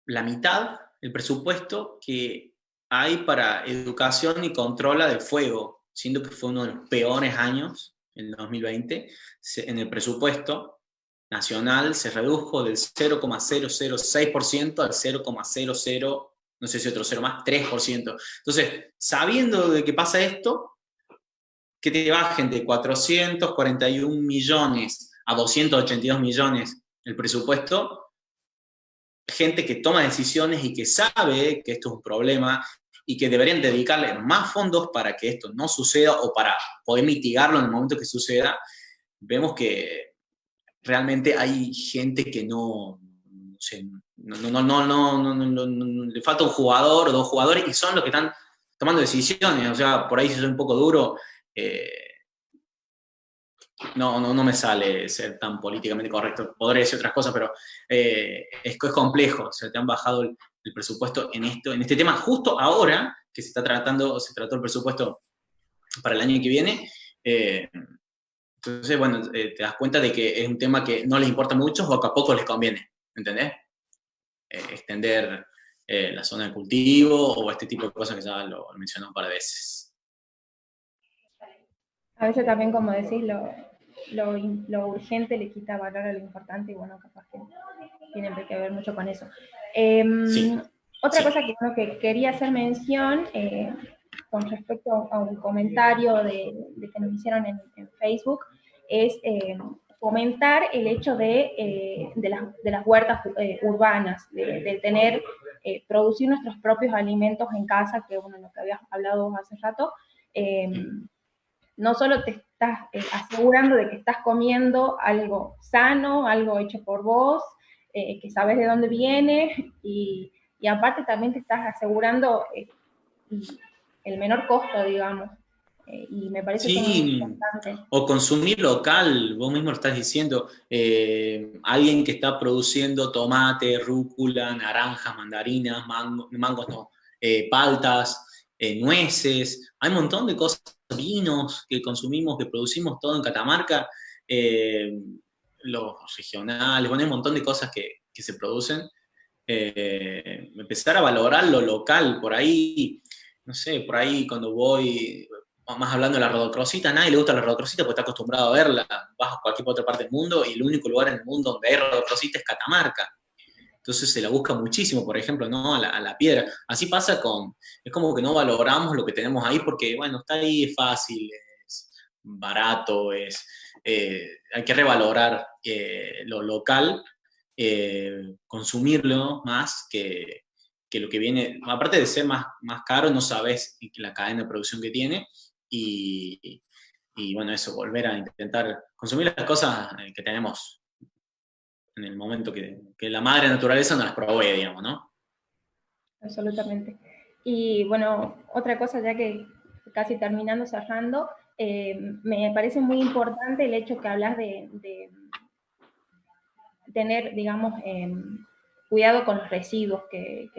la mitad el presupuesto que hay para educación y control del fuego, siendo que fue uno de los peores años, en 2020, en el presupuesto nacional se redujo del 0,006% al 0,00, no sé si otro cero más, 3%. Entonces, sabiendo de que pasa esto, que te bajen de 441 millones a 282 millones el presupuesto, gente que toma decisiones y que sabe que esto es un problema y que deberían dedicarle más fondos para que esto no suceda o para poder mitigarlo en el momento que suceda, vemos que realmente hay gente que le falta un jugador o dos jugadores y son los que están tomando decisiones. O sea, por ahí si soy un poco duro, no me sale ser tan políticamente correcto. Podría decir otras cosas, pero es complejo. O sea, te han bajado el presupuesto en este tema justo ahora que se trató el presupuesto para el año que viene. Entonces, bueno, te das cuenta de que es un tema que no les importa mucho o que a poco les conviene, ¿entendés? Extender la zona de cultivo o este tipo de cosas que ya lo mencioné un par de veces. A veces también, como decís, lo urgente le quita valor a lo importante y bueno, capaz que tiene que ver mucho con eso. Sí. Otra cosa que quería hacer mención con respecto a un comentario de que nos hicieron en Facebook es fomentar el hecho de las huertas urbanas, de tener, producir nuestros propios alimentos en casa, que bueno, lo que habías hablado hace rato, no solo te estás asegurando de que estás comiendo algo sano, algo hecho por vos, que sabes de dónde viene, y aparte también te estás asegurando el menor costo, digamos. Y me parece que es muy importante. O consumir local, vos mismo lo estás diciendo, alguien que está produciendo tomate, rúcula, naranjas, mandarinas, mangos no, paltas, nueces, hay un montón de cosas, vinos que consumimos, que producimos todo en Catamarca, los regionales, bueno, hay un montón de cosas que se producen. Empezar a valorar lo local, por ahí, no sé, por ahí cuando voy, más hablando de la rodocrosita, a nadie le gusta la rodocrosita porque está acostumbrado a verla, vas a cualquier otra parte del mundo y el único lugar en el mundo donde hay rodocrosita es Catamarca. Entonces se la busca muchísimo, por ejemplo, ¿no? A la piedra. Así pasa es como que no valoramos lo que tenemos ahí porque, bueno, está ahí, es fácil, es barato, hay que revalorar lo local, consumirlo más que lo que viene. Aparte de ser más caro, no sabes la cadena de producción que tiene y bueno, eso, volver a intentar consumir las cosas que tenemos en el momento que la madre naturaleza nos las provee, digamos, ¿no? Absolutamente. Y bueno, otra cosa ya que casi terminando, cerrando, me parece muy importante el hecho que hablas de tener, digamos, cuidado con los residuos que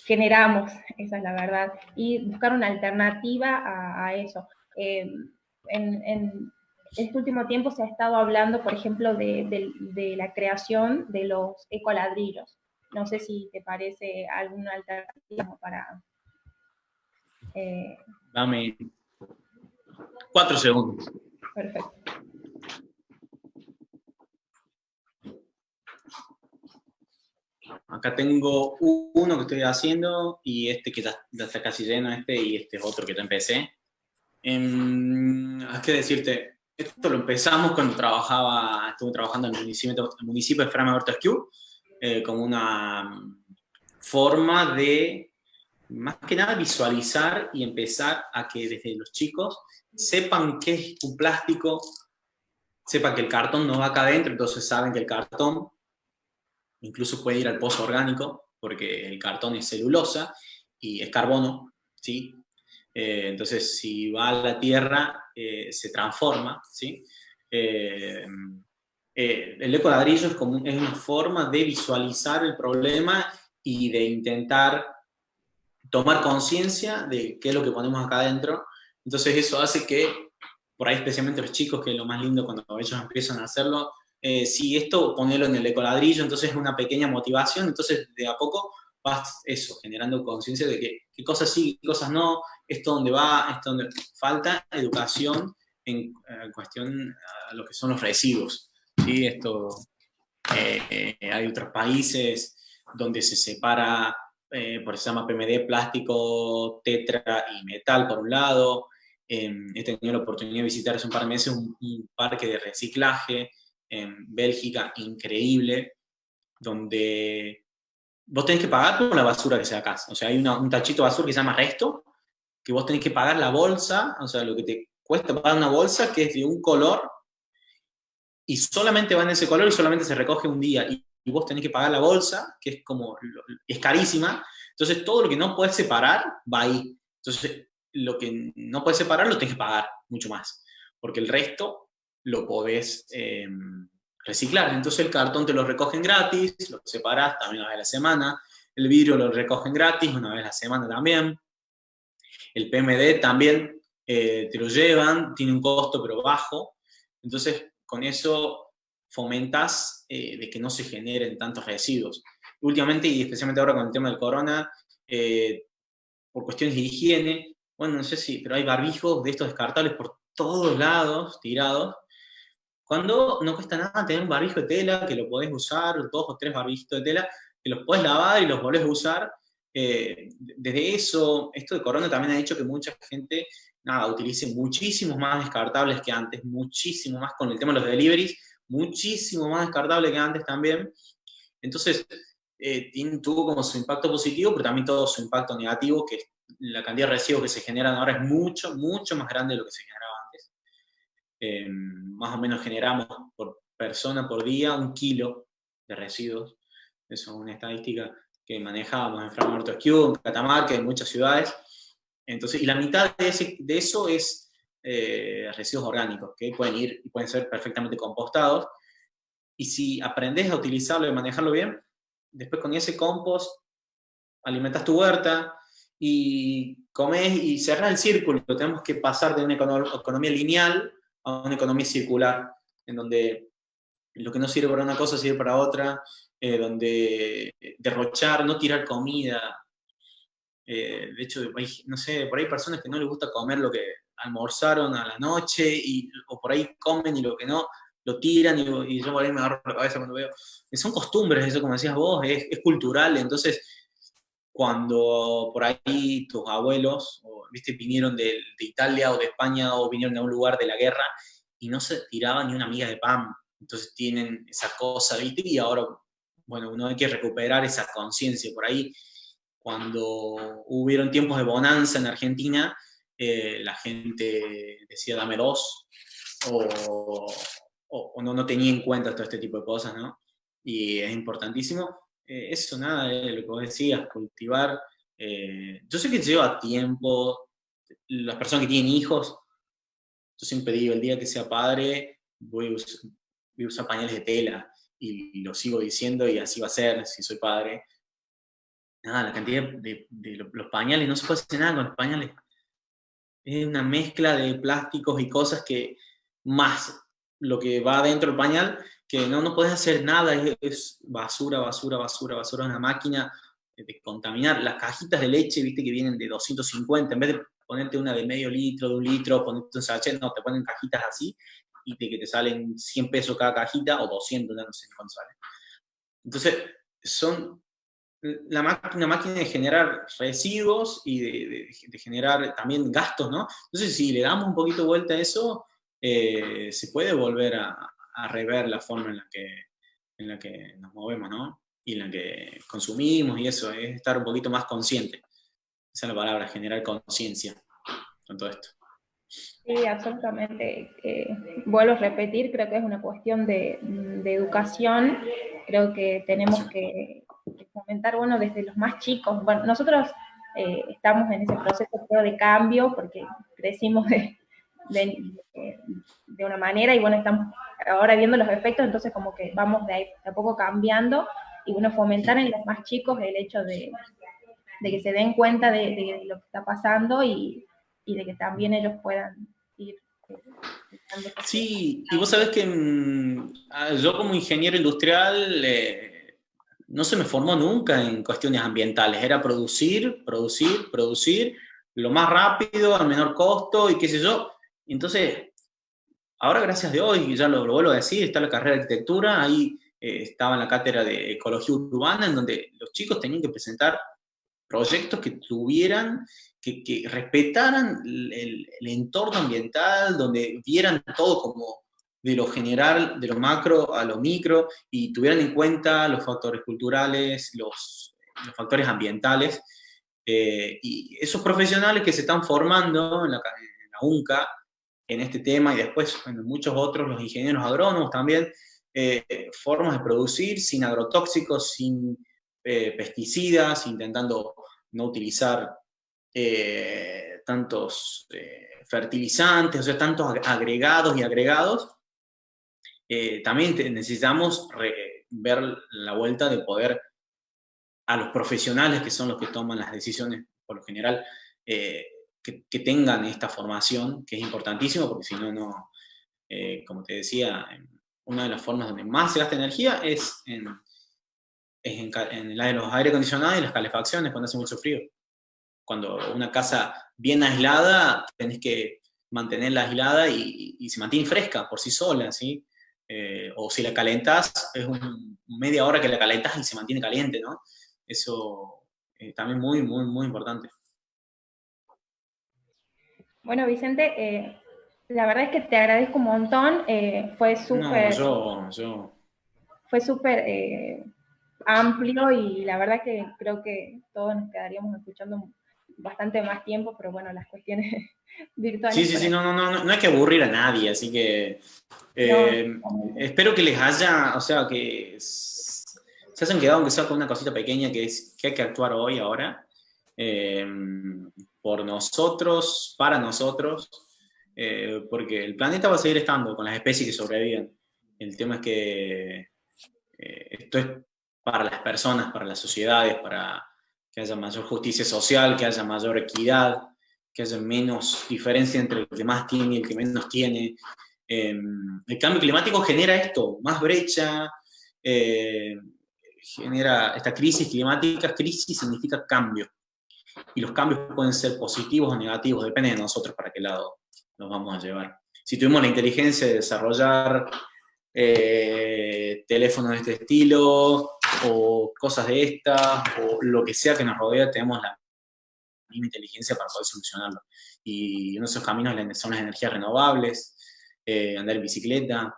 generamos, esa es la verdad, y buscar una alternativa a eso. En este último tiempo se ha estado hablando, por ejemplo, de la creación de los ecoladrillos. No sé si te parece alguna alternativa para... Dame 4 segundos. Perfecto. Acá tengo uno que estoy haciendo y este que ya está casi lleno, y este es otro que ya empecé. Hay que decirte, esto lo empezamos cuando estuve trabajando en el municipio de Framagortasquiu, como una forma de, más que nada, visualizar y empezar a que desde los chicos sepan qué es un plástico, sepan que el cartón no va acá adentro, entonces saben que el cartón incluso puede ir al pozo orgánico, porque el cartón es celulosa y es carbono, ¿sí? Entonces, si va a la tierra, se transforma, ¿sí? El ecoladrillo es una forma de visualizar el problema y de intentar tomar conciencia de qué es lo que ponemos acá adentro. Entonces, eso hace que, por ahí especialmente los chicos, que es lo más lindo cuando ellos empiezan a hacerlo, si esto, ponerlo en el ecoladrillo, entonces es una pequeña motivación, entonces de a poco vas eso, generando conciencia de que qué cosas sí, qué cosas no, esto donde va, esto donde falta educación en cuestión a lo que son los residuos. ¿Sí? Hay otros países donde se separa, por eso se llama PMD, plástico, tetra y metal por un lado. He tenido la oportunidad de visitar hace un par de meses un parque de reciclaje en Bélgica, increíble, donde vos tenés que pagar por la basura que se acá. O sea, hay un tachito de basura que se llama resto, que vos tenés que pagar la bolsa, o sea, lo que te cuesta pagar una bolsa que es de un color, y solamente va en ese color y solamente se recoge un día, y vos tenés que pagar la bolsa, que es carísima, entonces todo lo que no puedes separar va ahí. Entonces, lo que no puedes separar lo tenés que pagar mucho más, porque el resto lo podés reciclar. Entonces el cartón te lo recogen gratis, lo separás también una vez a la semana, el vidrio lo recogen gratis una vez a la semana también, el PMD también te lo llevan, tiene un costo pero bajo, entonces con eso fomentas de que no se generen tantos residuos. Últimamente, y especialmente ahora con el tema del corona, por cuestiones de higiene, bueno, no sé si, pero hay barbijos de estos descartables por todos lados, tirados, cuando no cuesta nada tener un barbijo de tela, que lo podés usar, 2 o 3 barbijitos de tela, que los podés lavar y los volvés a usar. Desde eso, esto de corona también ha hecho que mucha gente, nada, utilice muchísimos más descartables que antes, muchísimo más con el tema de los deliveries, muchísimo más descartable que antes también. Entonces, tuvo como su impacto positivo, pero también todo su impacto negativo, que la cantidad de residuos que se generan ahora es mucho, mucho más grande de lo que se generaba antes. Más o menos generamos por persona por día 1 kilo de residuos. Eso es una estadística que manejábamos en Framagortasquiu, en Catamarca, en muchas ciudades. Entonces, y la mitad de eso es residuos orgánicos, que pueden ir y pueden ser perfectamente compostados. Y si aprendes a utilizarlo y manejarlo bien, después con ese compost alimentas tu huerta y comes y cerras el círculo. Tenemos que pasar de una economía lineal a una economía circular, en donde lo que no sirve para una cosa sirve para otra, donde derrochar, no tirar comida. De hecho, no sé, por ahí hay personas que no les gusta comer lo que almorzaron a la noche, o por ahí comen y lo que no, lo tiran, y yo por ahí me agarro la cabeza cuando veo. Son costumbres, eso como decías vos, es cultural. Entonces, cuando por ahí tus abuelos, ¿viste? Vinieron de Italia o de España, o vinieron de un lugar de la guerra, y no se tiraban ni una miga de pan. Entonces tienen esa cosa, ¿viste? Y ahora, bueno, uno hay que recuperar esa conciencia. Por ahí, cuando hubieron tiempos de bonanza en Argentina, la gente decía dame dos, o no tenía en cuenta todo este tipo de cosas, ¿no? Y es importantísimo. Eso, nada, lo que vos decías, cultivar. Yo sé que lleva tiempo, las personas que tienen hijos, yo siempre digo, el día que sea padre, voy a usar pañales de tela, y lo sigo diciendo, y así va a ser si soy padre. Nada, la cantidad de los pañales, no se puede hacer nada con los pañales. Es una mezcla de plásticos y cosas que, más lo que va dentro del pañal, que no puedes hacer nada, es basura, basura, basura, basura, una máquina de contaminar. Las cajitas de leche, viste, que vienen de 250, en vez de ponerte una de medio litro, de un litro, ponerte un sachet, no, te ponen cajitas así, y que te salen 100 pesos cada cajita, o 200, ya no sé cuánto sale. Entonces, son una máquina de generar residuos y de generar también gastos, ¿no? Entonces, si le damos un poquito vuelta a eso, se puede volver a rever la forma en la que nos movemos, ¿no? Y en la que consumimos, y eso, es estar un poquito más consciente. Esa es la palabra, generar conciencia con todo esto. Sí, absolutamente. Vuelvo a repetir, creo que es una cuestión de educación. Creo que tenemos que fomentar, bueno, desde los más chicos. Bueno, nosotros estamos en ese proceso creo, de cambio, porque crecimos de una manera, y bueno, estamos ahora viendo los efectos, entonces como que vamos de ahí a poco cambiando, y bueno, fomentar en los más chicos el hecho de que se den cuenta de lo que está pasando, y de que también ellos puedan ir. Sí, y vos sabés que yo como ingeniero industrial no se me formó nunca en cuestiones ambientales, era producir, producir, producir, lo más rápido, al menor costo, y qué sé yo. Entonces, ahora gracias a Dios, y ya lo vuelvo a decir, está la carrera de arquitectura, ahí estaba en la cátedra de ecología urbana, en donde los chicos tenían que presentar proyectos que tuvieran, que respetaran el entorno ambiental, donde vieran todo como de lo general, de lo macro a lo micro, y tuvieran en cuenta los factores culturales, los factores ambientales. Y esos profesionales que se están formando en la UNCA, en este tema, y después en muchos otros, los ingenieros agrónomos también, formas de producir sin agrotóxicos, sin pesticidas, intentando no utilizar tantos fertilizantes, o sea, tantos agregados y agregados. También necesitamos ver la vuelta de poder a los profesionales, que son los que toman las decisiones por lo general, que tengan esta formación, que es importantísimo, porque si no, como te decía, una de las formas donde más se gasta energía es en los aire acondicionados y las calefacciones cuando hace mucho frío. Cuando una casa bien aislada, tenés que mantenerla aislada y se mantiene fresca por sí sola, ¿sí? O si la calentás, es media hora que la calentás y se mantiene caliente, ¿no? Eso también muy, muy, muy importante. Bueno, Vicente, la verdad es que te agradezco un montón. Fue súper fue súper amplio, y la verdad que creo que todos nos quedaríamos escuchando bastante más tiempo, pero bueno, las cuestiones virtuales. Sí, no hay que aburrir a nadie, así que espero que les haya, o sea, que se hayan quedado aunque sea con una cosita pequeña, que es que hay que actuar hoy, ahora, por nosotros, para nosotros, porque el planeta va a seguir estando con las especies que sobreviven. El tema es que esto es para las personas, para las sociedades, que haya mayor justicia social, que haya mayor equidad, que haya menos diferencia entre el que más tiene y el que menos tiene. El cambio climático genera esto, más brecha, genera esta crisis climática. Crisis significa cambio, y los cambios pueden ser positivos o negativos, depende de nosotros para qué lado nos vamos a llevar. Si tuvimos la inteligencia de desarrollar teléfonos de este estilo, o cosas de estas, o lo que sea que nos rodea, tenemos la misma inteligencia para poder solucionarlo. Y uno de esos caminos son las energías renovables, andar en bicicleta,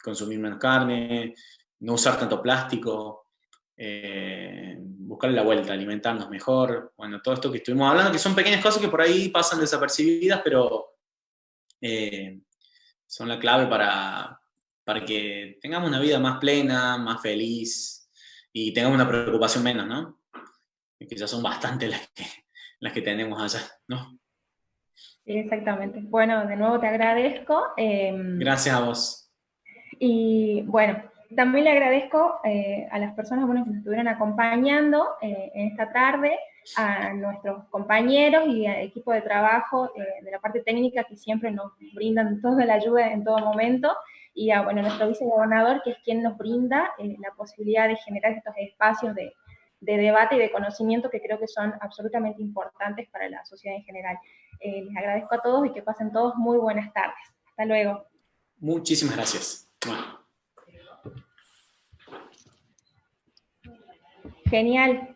consumir menos carne, no usar tanto plástico, buscarle la vuelta, alimentarnos mejor. Bueno, todo esto que estuvimos hablando, que son pequeñas cosas que por ahí pasan desapercibidas, pero son la clave para que tengamos una vida más plena, más feliz, y tengamos una preocupación menos, ¿no? Que ya son bastantes las que tenemos allá, ¿no? Sí, exactamente. Bueno, de nuevo te agradezco. Gracias a vos. Y bueno, también le agradezco a las personas, bueno, que nos estuvieron acompañando en esta tarde, a nuestros compañeros y al equipo de trabajo de la parte técnica, que siempre nos brindan toda la ayuda en todo momento, y a bueno, nuestro vicegobernador, que es quien nos brinda la posibilidad de generar estos espacios de debate y de conocimiento que creo que son absolutamente importantes para la sociedad en general. Les agradezco a todos y que pasen todos muy buenas tardes. Hasta luego. Muchísimas gracias. Bueno. Genial.